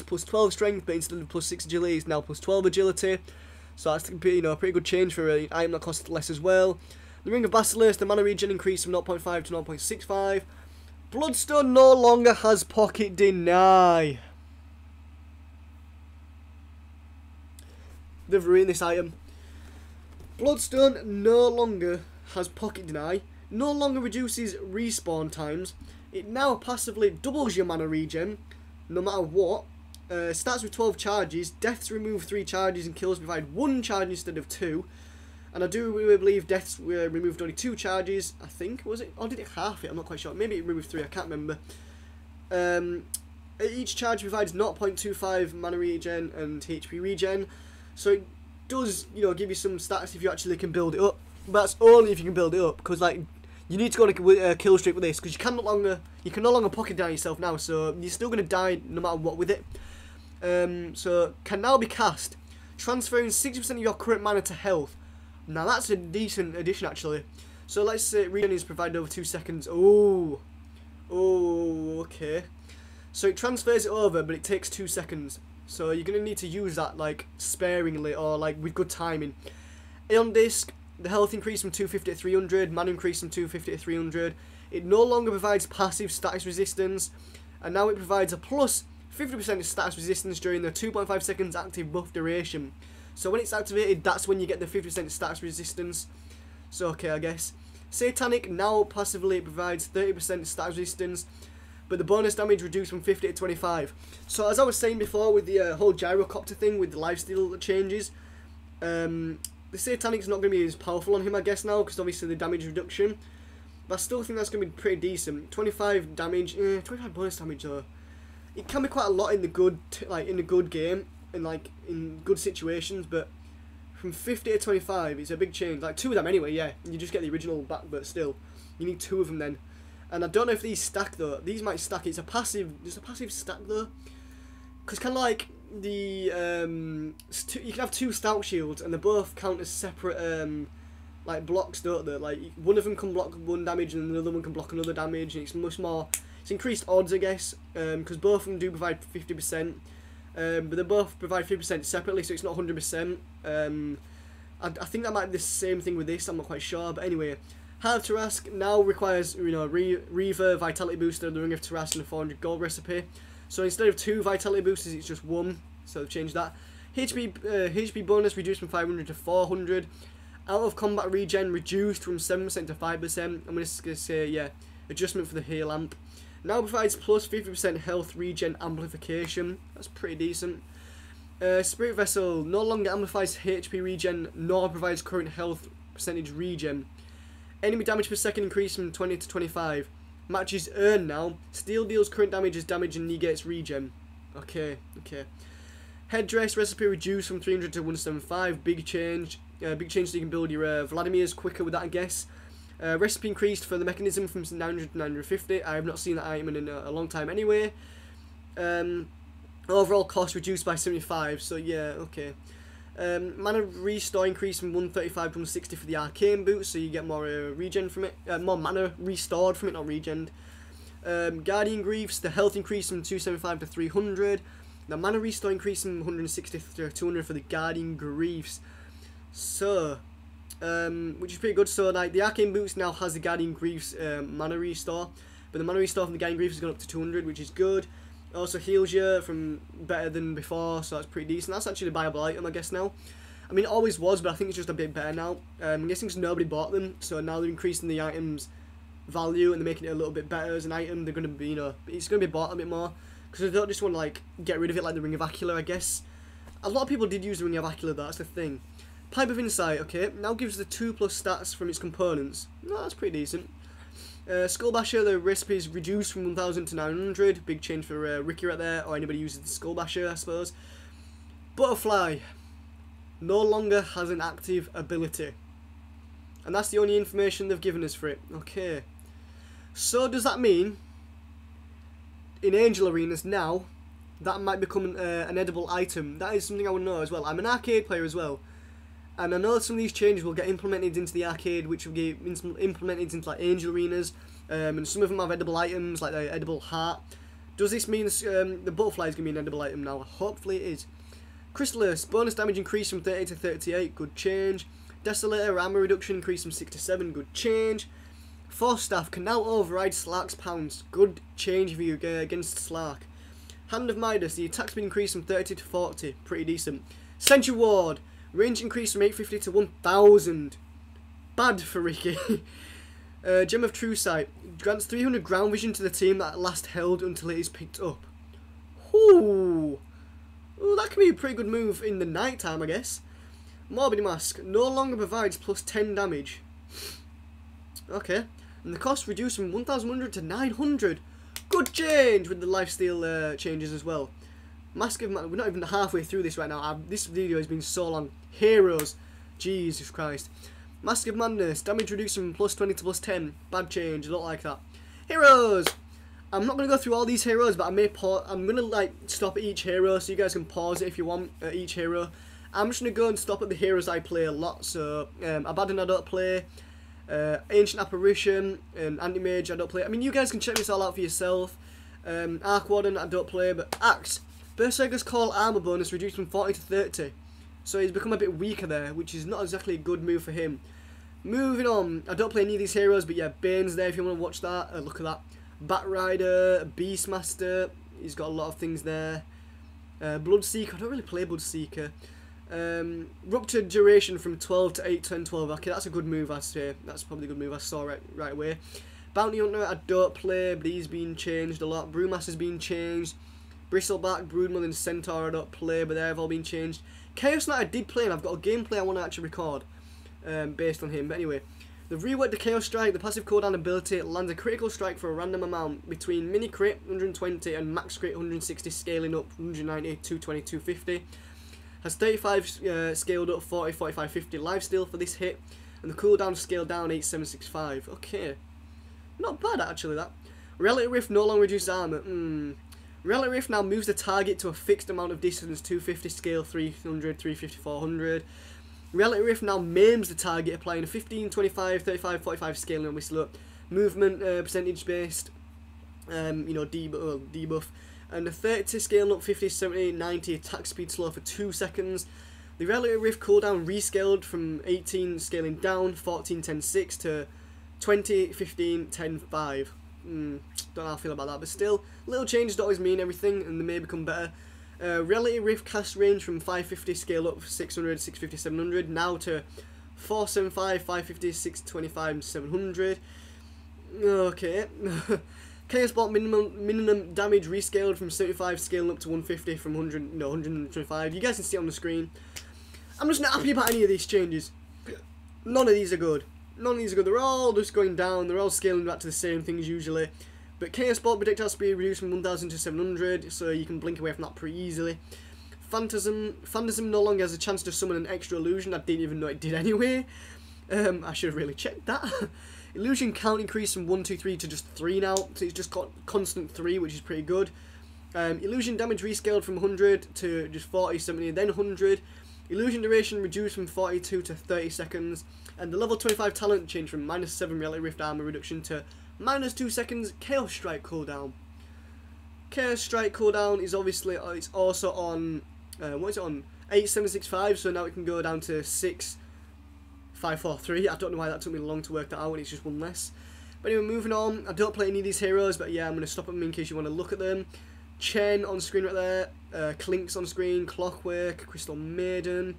+12 strength, but instead of +6 agility, it's now +12 agility. So that's a pretty good change for an item that costs less as well. The Ring of Basilisk, the mana regen increased from 0.5 to 0.65. Bloodstone no longer has pocket deny. They've ruined this item. Bloodstone no longer has pocket deny, no longer reduces respawn times. It now passively doubles your mana regen, no matter what. Starts with 12 charges, deaths remove 3 charges and kills provide 1 charge instead of 2. And I do believe deaths removed only 2 charges, I think, was it? Or did it half it? I'm not quite sure. Maybe it removed 3, I can't remember. Each charge provides 0.25 mana regen and HP regen. So it does, give you some stats if you actually can build it up. But that's only if you can build it up, because you need to go on a kill streak with this, because you can no longer pocket down yourself now, so you're still going to die no matter what with it. So can now be cast transferring 60% of your current mana to health. Now that's a decent addition actually. So let's say regen is provided over 2 seconds. Oh, okay. So it transfers it over, but it takes 2 seconds. So you're gonna need to use that like sparingly or like with good timing. On disc, the health increase from 250 to 300, mana increase from 250 to 300. It no longer provides passive status resistance, and now it provides a plus 50% status resistance during the 2.5 seconds active buff duration. So when it's activated, that's when you get the 50% status resistance. So okay, I guess. Satanic now passively provides 30% status resistance, but the bonus damage reduced from 50 to 25. So as I was saying before with the whole gyrocopter thing with the lifesteal changes, the Satanic's not going to be as powerful on him, I guess, now, because obviously the damage reduction. But I still think that's going to be pretty decent. 25 damage, 25 bonus damage though. It can be quite a lot in the good, in a good game, and like in good situations. But from 50 to 25, it's a big change. Like 2 of them anyway, yeah. You just get the original back, but still, you need 2 of them then. And I don't know if these stack though. These might stack. It's a passive stack though. Because kind of like the you can have 2 stout shields, and they both count as separate like blocks, don't they? Like one of them can block 1 damage, and another one can block another damage, and it's much more. It's increased odds, I guess, because both of them do provide 50%, but they both provide 50% separately, so it's not 100%. I think that might be the same thing with this. I'm not quite sure, but anyway. Heart of Tarask now requires, Reaver, Vitality Booster, the Ring of Tarask, and a 400 gold recipe. So instead of 2 Vitality Boosters, it's just 1. So they've changed that. HP bonus reduced from 500 to 400. Out of combat regen reduced from 7% to 5%. I'm just going to say, yeah, adjustment for the heal lamp. Now provides plus 50% health regen amplification. That's pretty decent. Spirit Vessel no longer amplifies HP regen, nor provides current health percentage regen. Enemy damage per second increased from 20 to 25. Matches earned now. Steel deals current damage as damage and negates regen. Okay. Headdress recipe reduced from 300 to 175. Big change. Big change so you can build your Vladimir's quicker with that, I guess. Recipe increased for the mechanism from 900 to 950. I have not seen that item in a long time anyway. Overall cost reduced by 75. So yeah, okay. Mana restore increased from 135 to 160 for the arcane boot, so you get more regen from it, more mana restored from it, not regen. Guardian Griefs, the health increased from 275 to 300. The mana restore increased from 160 to 200 for the Guardian Griefs. So, which is pretty good. So like the arcane boots now has the Guardian Griefs mana restore, but the mana restore from the Guardian Griefs has gone up to 200, which is good. Also heals you from better than before, so that's pretty decent. That's actually a buyable item, I guess, now. I mean, it always was, but I think it's just a bit better now. I'm guessing because nobody bought them, so now they're increasing the item's value and they're making it a little bit better as an item. They're going to be, it's going to be bought a bit more, because they don't just want to, like, get rid of it like the Ring of Aquila, I guess. A lot of people did use the Ring of Aquila, that's the thing. Pipe of Insight, okay, now gives the 2+ stats from its components. No, that's pretty decent. Skullbasher, the recipe is reduced from 1000 to 900. Big change for Ricky right there, or anybody uses the Skullbasher, I suppose. Butterfly no longer has an active ability, and that's the only information they've given us for it. Okay, so does that mean in Angel Arenas now that might become an edible item? That is something I would know as well. I'm an arcade player as well, and I know some of these changes will get implemented into the arcade, which will get implemented into like Angel Arenas, and some of them have edible items, like the edible heart. Does this mean the butterfly is going to be an edible item now? Hopefully it is. Chrysalis, bonus damage increased from 30 to 38, good change. Desolator, armor reduction increased from 6 to 7, good change. Force Staff can now override Slark's pounce, good change if you go against Slark. Hand of Midas, the attack speed increased from 30 to 40, pretty decent. Sentry Ward, range increased from 850 to 1000. Bad for Ricky. Gem of True Sight grants 300 ground vision to the team that last held until it is picked up. Ooh. Well, that can be a pretty good move in the night time, I guess. Morbid Mask no longer provides plus 10 damage. Okay. And the cost reduced from 1100 to 900. Good change with the lifesteal changes as well. Mask of Madness, we're not even halfway through this right now. This video has been so long. Heroes. Jesus Christ. Mask of Madness. Damage reduced from plus 20 to plus 10. Bad change. I don't like that. Heroes. I'm not going to go through all these heroes, but I may pause. I'm going to like stop at each hero so you guys can pause it if you want at each hero. I'm just going to go and stop at the heroes I play a lot. So, Abaddon I don't play, Ancient Apparition, and Anti-Mage I don't play. I mean, you guys can check this all out for yourself. Arc Warden I don't play, but Axe. Berserker's Call armor bonus reduced from 40 to 30. So he's become a bit weaker there, which is not exactly a good move for him. Moving on, I don't play any of these heroes, but yeah, Bane's there if you want to watch that. Look at that. Batrider, Beastmaster, he's got a lot of things there. Bloodseeker, I don't really play Bloodseeker. Ruptured duration from 12 to 8, 10, 12. Okay, that's a good move, I'd say. That's probably a good move I saw right away. Bounty Hunter, I don't play, but he's been changed a lot. Brewmaster's been changed. Bristleback, Broodmother, and Centaur I don't play, but they've all been changed. Chaos Knight I did play, and I've got a gameplay I want to actually record based on him. But anyway, the reworked the Chaos Strike, the passive cooldown ability lands a critical strike for a random amount between mini crit 120 and max crit 160, scaling up 190, 220, 250. Has 35 scaled up, 40, 45, 50 lifesteal for this hit, and the cooldown scaled down 8765. Okay, not bad actually that. Reality Rift no longer reduces armor. Reality Rift now moves the target to a fixed amount of distance, 250 scale, 300, 350, 400. Reality Rift now maims the target, applying a 15, 25, 35, 45 scaling on whistle up. Movement percentage based, you know, debuff. And a 30 scaling up, 50, 70, 90 attack speed slow for 2 seconds. The Reality Rift cooldown rescaled from 18 scaling down, 14, 10, 6 to 20, 15, 10, 5. Don't know how I feel about that, but still, little changes don't always mean everything, and they may become better. Reality Rift cast range from 550 scale up 600, 650, 700 now to 475, 550, 625, and 700. Okay. Chaos Bolt minimum damage rescaled from 75 scaling up to 150 from 125. You guys can see it on the screen. I'm just not happy about any of these changes. None of these are good. None of these are good. They're all just going down. They're all scaling back to the same things usually. But Chaos Bolt projectile speed reduced from 1000 to 700, so you can blink away from that pretty easily. Phantasm no longer has a chance to summon an extra illusion. I didn't even know it did anyway. I should have really checked that. Illusion count increased from 1, 2, 3 to just 3 now, so it's just got constant 3, which is pretty good. Illusion damage rescaled from 100 to just 40, 70, then 100. Illusion duration reduced from 42 to 30 seconds. And the level 25 talent changed from -7 Reality Rift armor reduction to -2 seconds Chaos Strike cooldown. Chaos Strike cooldown is obviously, it's also on, what is it on? 8765, so now it can go down to 6543. I don't know why that took me long to work that out when it's just one less. But anyway, moving on. I don't play any of these heroes, but yeah, I'm going to stop them in case you want to look at them. Chen on screen right there, Clinks on screen, Clockwork, Crystal Maiden,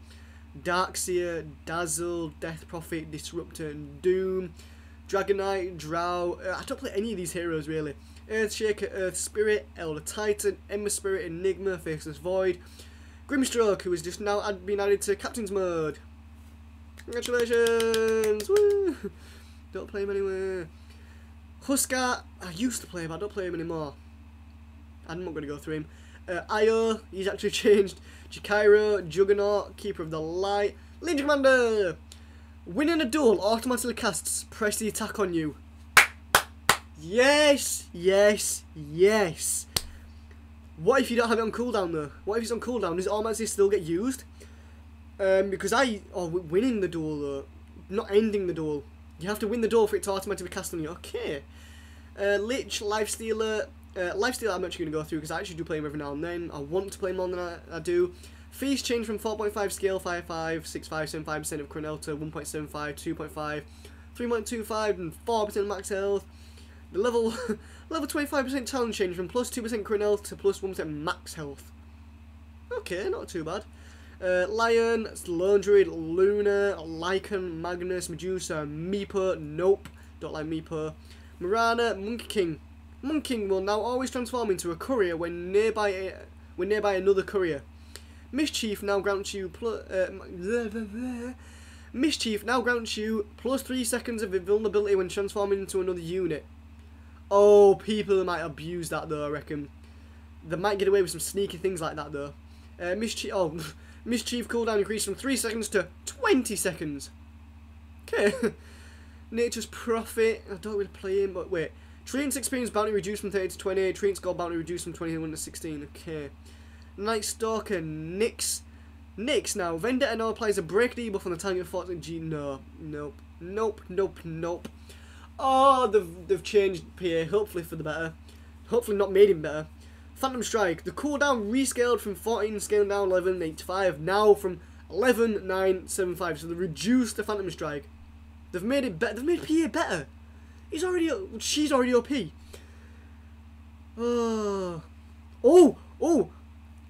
Darkseer, Dazzle, Death Prophet, Disruptor, and Doom, Dragonite, Drow. I don't play any of these heroes really. Earthshaker, Earth Spirit, Elder Titan, Ember Spirit, Enigma, Faceless Void, Grimstroke, who has just now been added to Captain's Mode. Congratulations! Woo! Don't play him anywhere. Huskar, I used to play him, I don't play him anymore. I'm not going to go through him. Io, he's actually changed. Chikiro, Juggernaut, Keeper of the Light, Legion Commander! Winning a duel automatically casts Press the Attack on you. Yes, yes, yes. What if you don't have it on cooldown though? What if it's on cooldown? Does it automatically still get used? Because winning the duel though, not ending the duel. You have to win the duel for it to automatically cast on you. Okay. Lich, Lifestealer. Lifestealer I'm actually going to go through because I actually do play him every now and then. I want to play more than I do. Feast changed from 4.5 scale, 5.5, 6.5, 75% of Chronel to 1.75, 2.5, 3.25 and 4% max health. The level 25% talent changed from plus 2% Chronel to plus 1% max health. Okay, not too bad. Lion, Lone Druid, Luna, Lycan, Magnus, Medusa, Meepo, nope, don't like Meepo. Mirana, Monkey King. Monkey King will now always transform into a courier when nearby another courier. Mischief now grants you plus 3 seconds of invulnerability when transforming into another unit. Oh, people might abuse that though, I reckon. They might get away with some sneaky things like that though. Mischief cooldown increased from 3 seconds to 20 seconds. Okay. Nature's Prophet. I don't really play him, but wait. Treant's experience bounty reduced from 30 to 28. Treant's gold bounty reduced from 21 to 16. Okay. Night Stalker, Nyx. Nyx now. Vendetta now applies a break debuff on the target 14 G. No. Nope. Nope. Nope. Nope. Oh, they've changed PA, hopefully for the better. Hopefully not made him better. Phantom Strike. The cooldown rescaled from 14, scaling down 11, 8-5. Now from 11, 9, 7, 5. So they reduced the Phantom Strike. They've made it better. They've made PA better. She's already OP. Oh. Oh.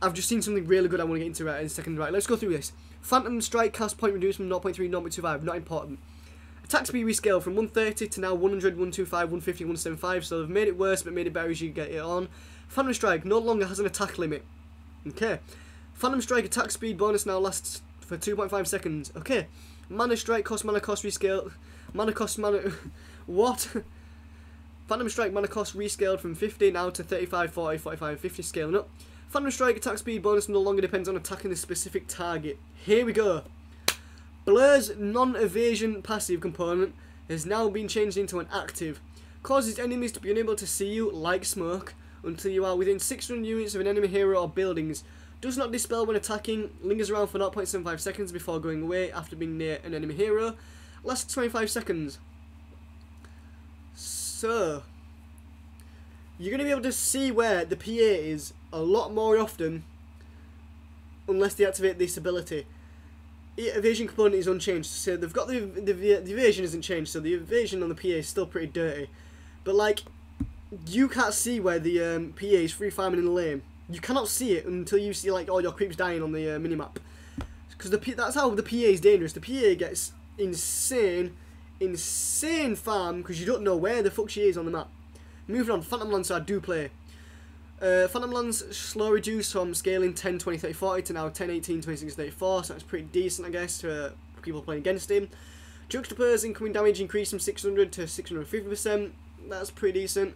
I've just seen something really good I want to get into right in a second. Right, let's go through this. Phantom Strike cast point reduced from 0.3 to 0.25. Not important. Attack speed rescale from 130 to now 100, 125, 150, 175. So they've made it worse but made it better as you get it on. Phantom Strike no longer has an attack limit. Okay. Phantom Strike attack speed bonus now lasts for 2.5 seconds. Okay. Mana Strike mana cost rescale. What? Phantom Strike mana cost rescaled from 50 now to 35, 40, 45, 50, scaling up. Phantom Strike attack speed bonus no longer depends on attacking the specific target. Here we go. Blur's non-evasion passive component has now been changed into an active. Causes enemies to be unable to see you like smoke until you are within 600 units of an enemy hero or buildings. Does not dispel when attacking. Lingers around for 0.75 seconds before going away after being near an enemy hero. Lasts 25 seconds. So, you're going to be able to see where the PA is a lot more often unless they activate this ability. Evasion component is unchanged, so they've got the evasion isn't changed, so the evasion on the PA is still pretty dirty. But like, you can't see where the PA is free farming in the lane. You cannot see it until you see like all your creeps dying on the minimap. Because that's how the PA is dangerous. The PA gets insane farm because you don't know where the fuck she is on the map. Moving on, Phantom Lancer I do play. Phantom Lance slow reduced from scaling 10, 20, 30, 40 to now 10, 18, 26, 34, so that's pretty decent I guess to people playing against him. Juxtapore's incoming damage increased from 600 to 650%, that's pretty decent.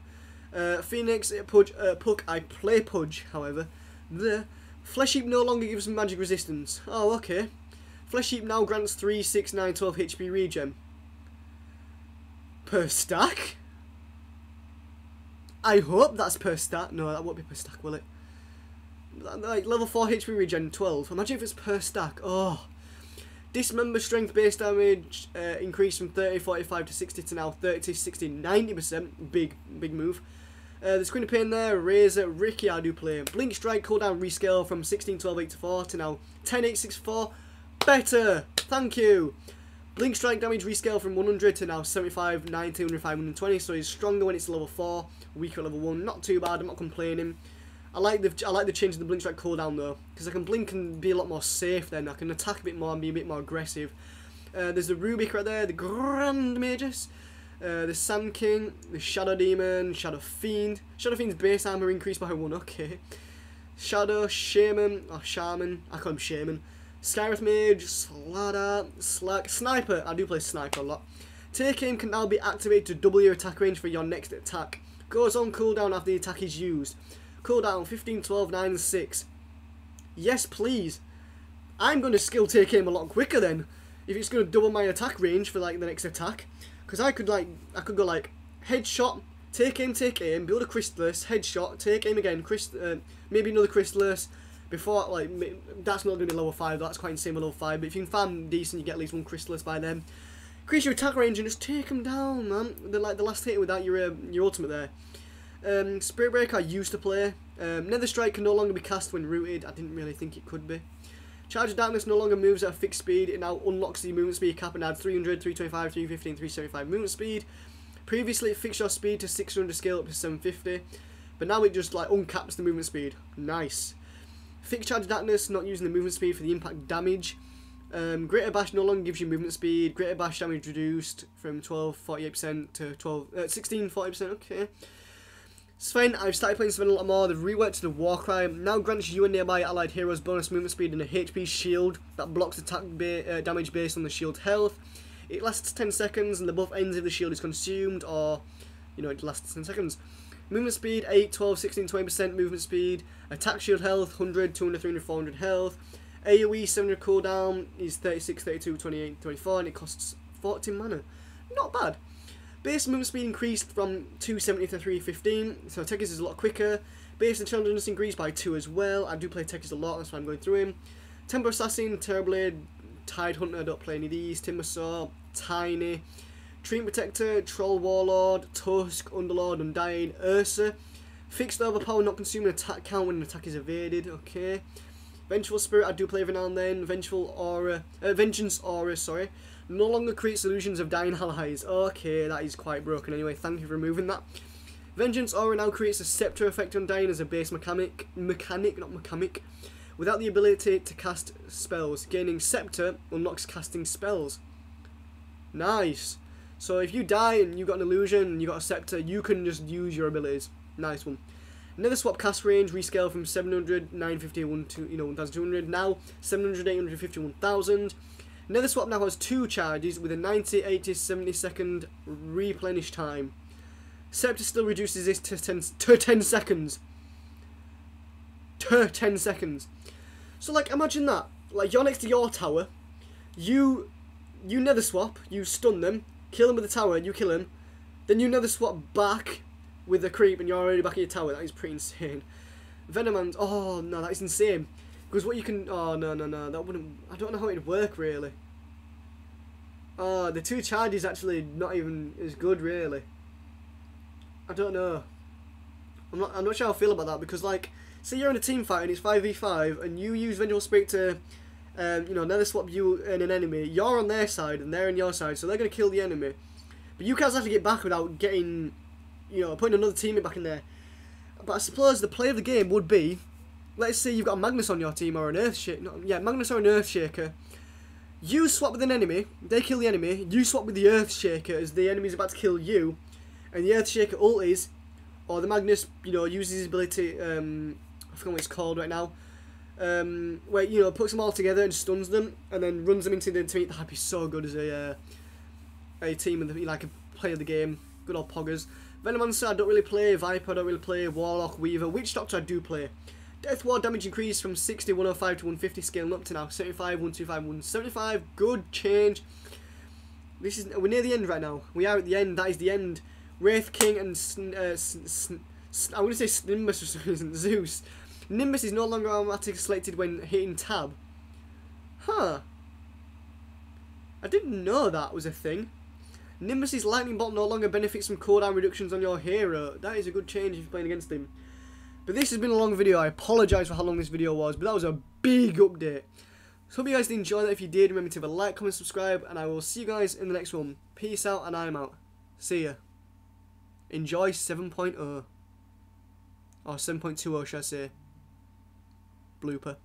Phoenix, Puck, I play Pudge, however. The Flesh Heap no longer gives magic resistance. Oh, okay. Flesh Heap now grants 3, 6, 9, 12 HP regen. Per stack? I hope that's per stat. No, that won't be per stack, will it? Like, level 4 HP regen, 12. Imagine if it's per stack. Oh. Dismember strength base damage increased from 30, 45 to 60 to now 30, 60, 90%. Big move. There's Queen of Pain there. Razor, Ricky, I do play. Blink Strike cooldown rescale from 16, 12, 8 to 4 to now 10, 8, 6, 4. Better! Thank you! Blink Strike damage rescale from 100 to now 75, 90, 105, 120. So he's stronger when it's level 4, weaker at level 1. Not too bad, I'm not complaining. I like the change in the Blink Strike cooldown though, because I can blink and be a lot more safe then. I can attack a bit more and be a bit more aggressive. There's the Rubik right there, the Grand Magus, the Sand King, the Shadow Demon, Shadow Fiend. Shadow Fiend's base armor increased by 1, okay. Shadow, Shaman, or Shaman, I call him Shaman. Skyreth Mage, Sladder, Slack, Sniper, I do play Sniper a lot. Take Aim can now be activated to double your attack range for your next attack. Goes on cooldown after the attack is used. Cooldown 15, 12, 9, 6. Yes, please. I'm going to skill Take Aim a lot quicker then, if it's going to double my attack range for like the next attack. Because I could go like headshot, take aim, build a Crystallis, headshot, take aim again, maybe another Crystallis. Before, like, that's not going to be level 5, that's quite insane with level 5, but if you can farm decent, you get at least one Crystallis by then. Increase your attack range and just take them down, man. The last hit without your ultimate there. Spirit Breaker I used to play. Nether Strike can no longer be cast when rooted, I didn't really think it could be. Charge of Darkness no longer moves at a fixed speed, it now unlocks the movement speed cap and adds 300, 325, 350 and 375 movement speed. Previously it fixed your speed to 600 scale up to 750, but now it just like uncaps the movement speed. Nice. Fixed Charge of Darkness, not using the movement speed for the impact damage. Greater Bash no longer gives you movement speed. Greater Bash damage reduced from 12.48% to 16.40%. Okay. Sven, I've started playing Sven a lot more. They've reworked the Warcry. Now grants you and nearby allied heroes bonus movement speed and a HP shield that blocks attack damage based on the shield's health. It lasts 10 seconds and the buff ends if the shield is consumed, or, you know, it lasts 10 seconds. Movement speed 8, 12, 16, 20% movement speed. Attack shield health 100, 200, 300, 400 health. AoE 700 cooldown is 36, 32, 28, 24 and it costs 14 mana. Not bad. Base movement speed increased from 270 to 315, so Tekis is a lot quicker. Base intelligence increased by 2 as well. I do play Tekis a lot, that's why I'm going through him. Temper Assassin, Terrorblade, Tide Hunter, don't play any of these. Timber Saw, Tiny, Treant Protector, Troll Warlord, Tusk, Underlord, Undying, Ursa. Fixed Overpower, not consuming attack count when an attack is evaded. Okay. Vengeful Spirit, I do play every now and then. Vengeance Aura, sorry. No longer creates illusions of dying allies. Okay, that is quite broken anyway. Thank you for removing that. Vengeance Aura now creates a Scepter effect on dying as a base mechanic, without the ability to cast spells. Gaining Scepter unlocks casting spells. Nice. So if you die and you got an illusion and you got a Scepter, you can just use your abilities. Nice one. Nether Swap cast range rescale from 700, 950, 1,200. Now 700, 850, 1,000. Nether Swap now has 2 charges with a 90, 80, 70 second replenish time. Scepter still reduces this to 10 seconds. To 10 seconds. So like imagine that. Like you're next to your tower. You Nether Swap. You stun them. Kill them with the tower. You kill him. Then you Nether Swap back with the creep and you're already back at your tower. That is pretty insane. Venomans. Oh no, that is insane. Because what you can. Oh no. That wouldn't. I don't know how it'd work really. The 2 charges actually not even as good really. I don't know. I'm not sure how I feel about that because like, say you're in a team fight and it's 5v5 and you use Vengeful Spirit to, Nether Swap you and an enemy. You're on their side and they're on your side, so they're gonna kill the enemy. But you can't actually get back without getting, putting another teammate back in there. But I suppose the play of the game would be, let's say you've got a Magnus on your team or an Earthshaker. Magnus or an Earthshaker. You swap with an enemy, they kill the enemy. You swap with the Earthshaker as the enemy's about to kill you. And the Earthshaker ulties, or the Magnus, uses his ability, I forget what it's called right now, where, puts them all together and stuns them, and then runs them into the team. That'd be so good as a team, like a player of the game. Good old poggers. Venomancer, I don't really play. Viper, I don't really play. Warlock, Weaver. Witch Doctor, I do play. Death Ward damage increased from 60, 105 to 150, scaling up to now 75, 125, 175. Good change. We're near the end right now. We are at the end. That is the end. Wraith King and I'm going to say Nimbus for some reason. Zeus. Nimbus is no longer automatically selected when hitting tab. Huh. I didn't know that was a thing. Nimbus's lightning bolt no longer benefits from cooldown reductions on your hero. That is a good change if you're playing against him. But this has been a long video. I apologise for how long this video was, but that was a big update. So hope you guys did enjoy that. If you did, remember to leave a like, comment, subscribe, and I will see you guys in the next one. Peace out, and I'm out. See ya. Enjoy 7.0. Or 7.20, should I say. Blooper.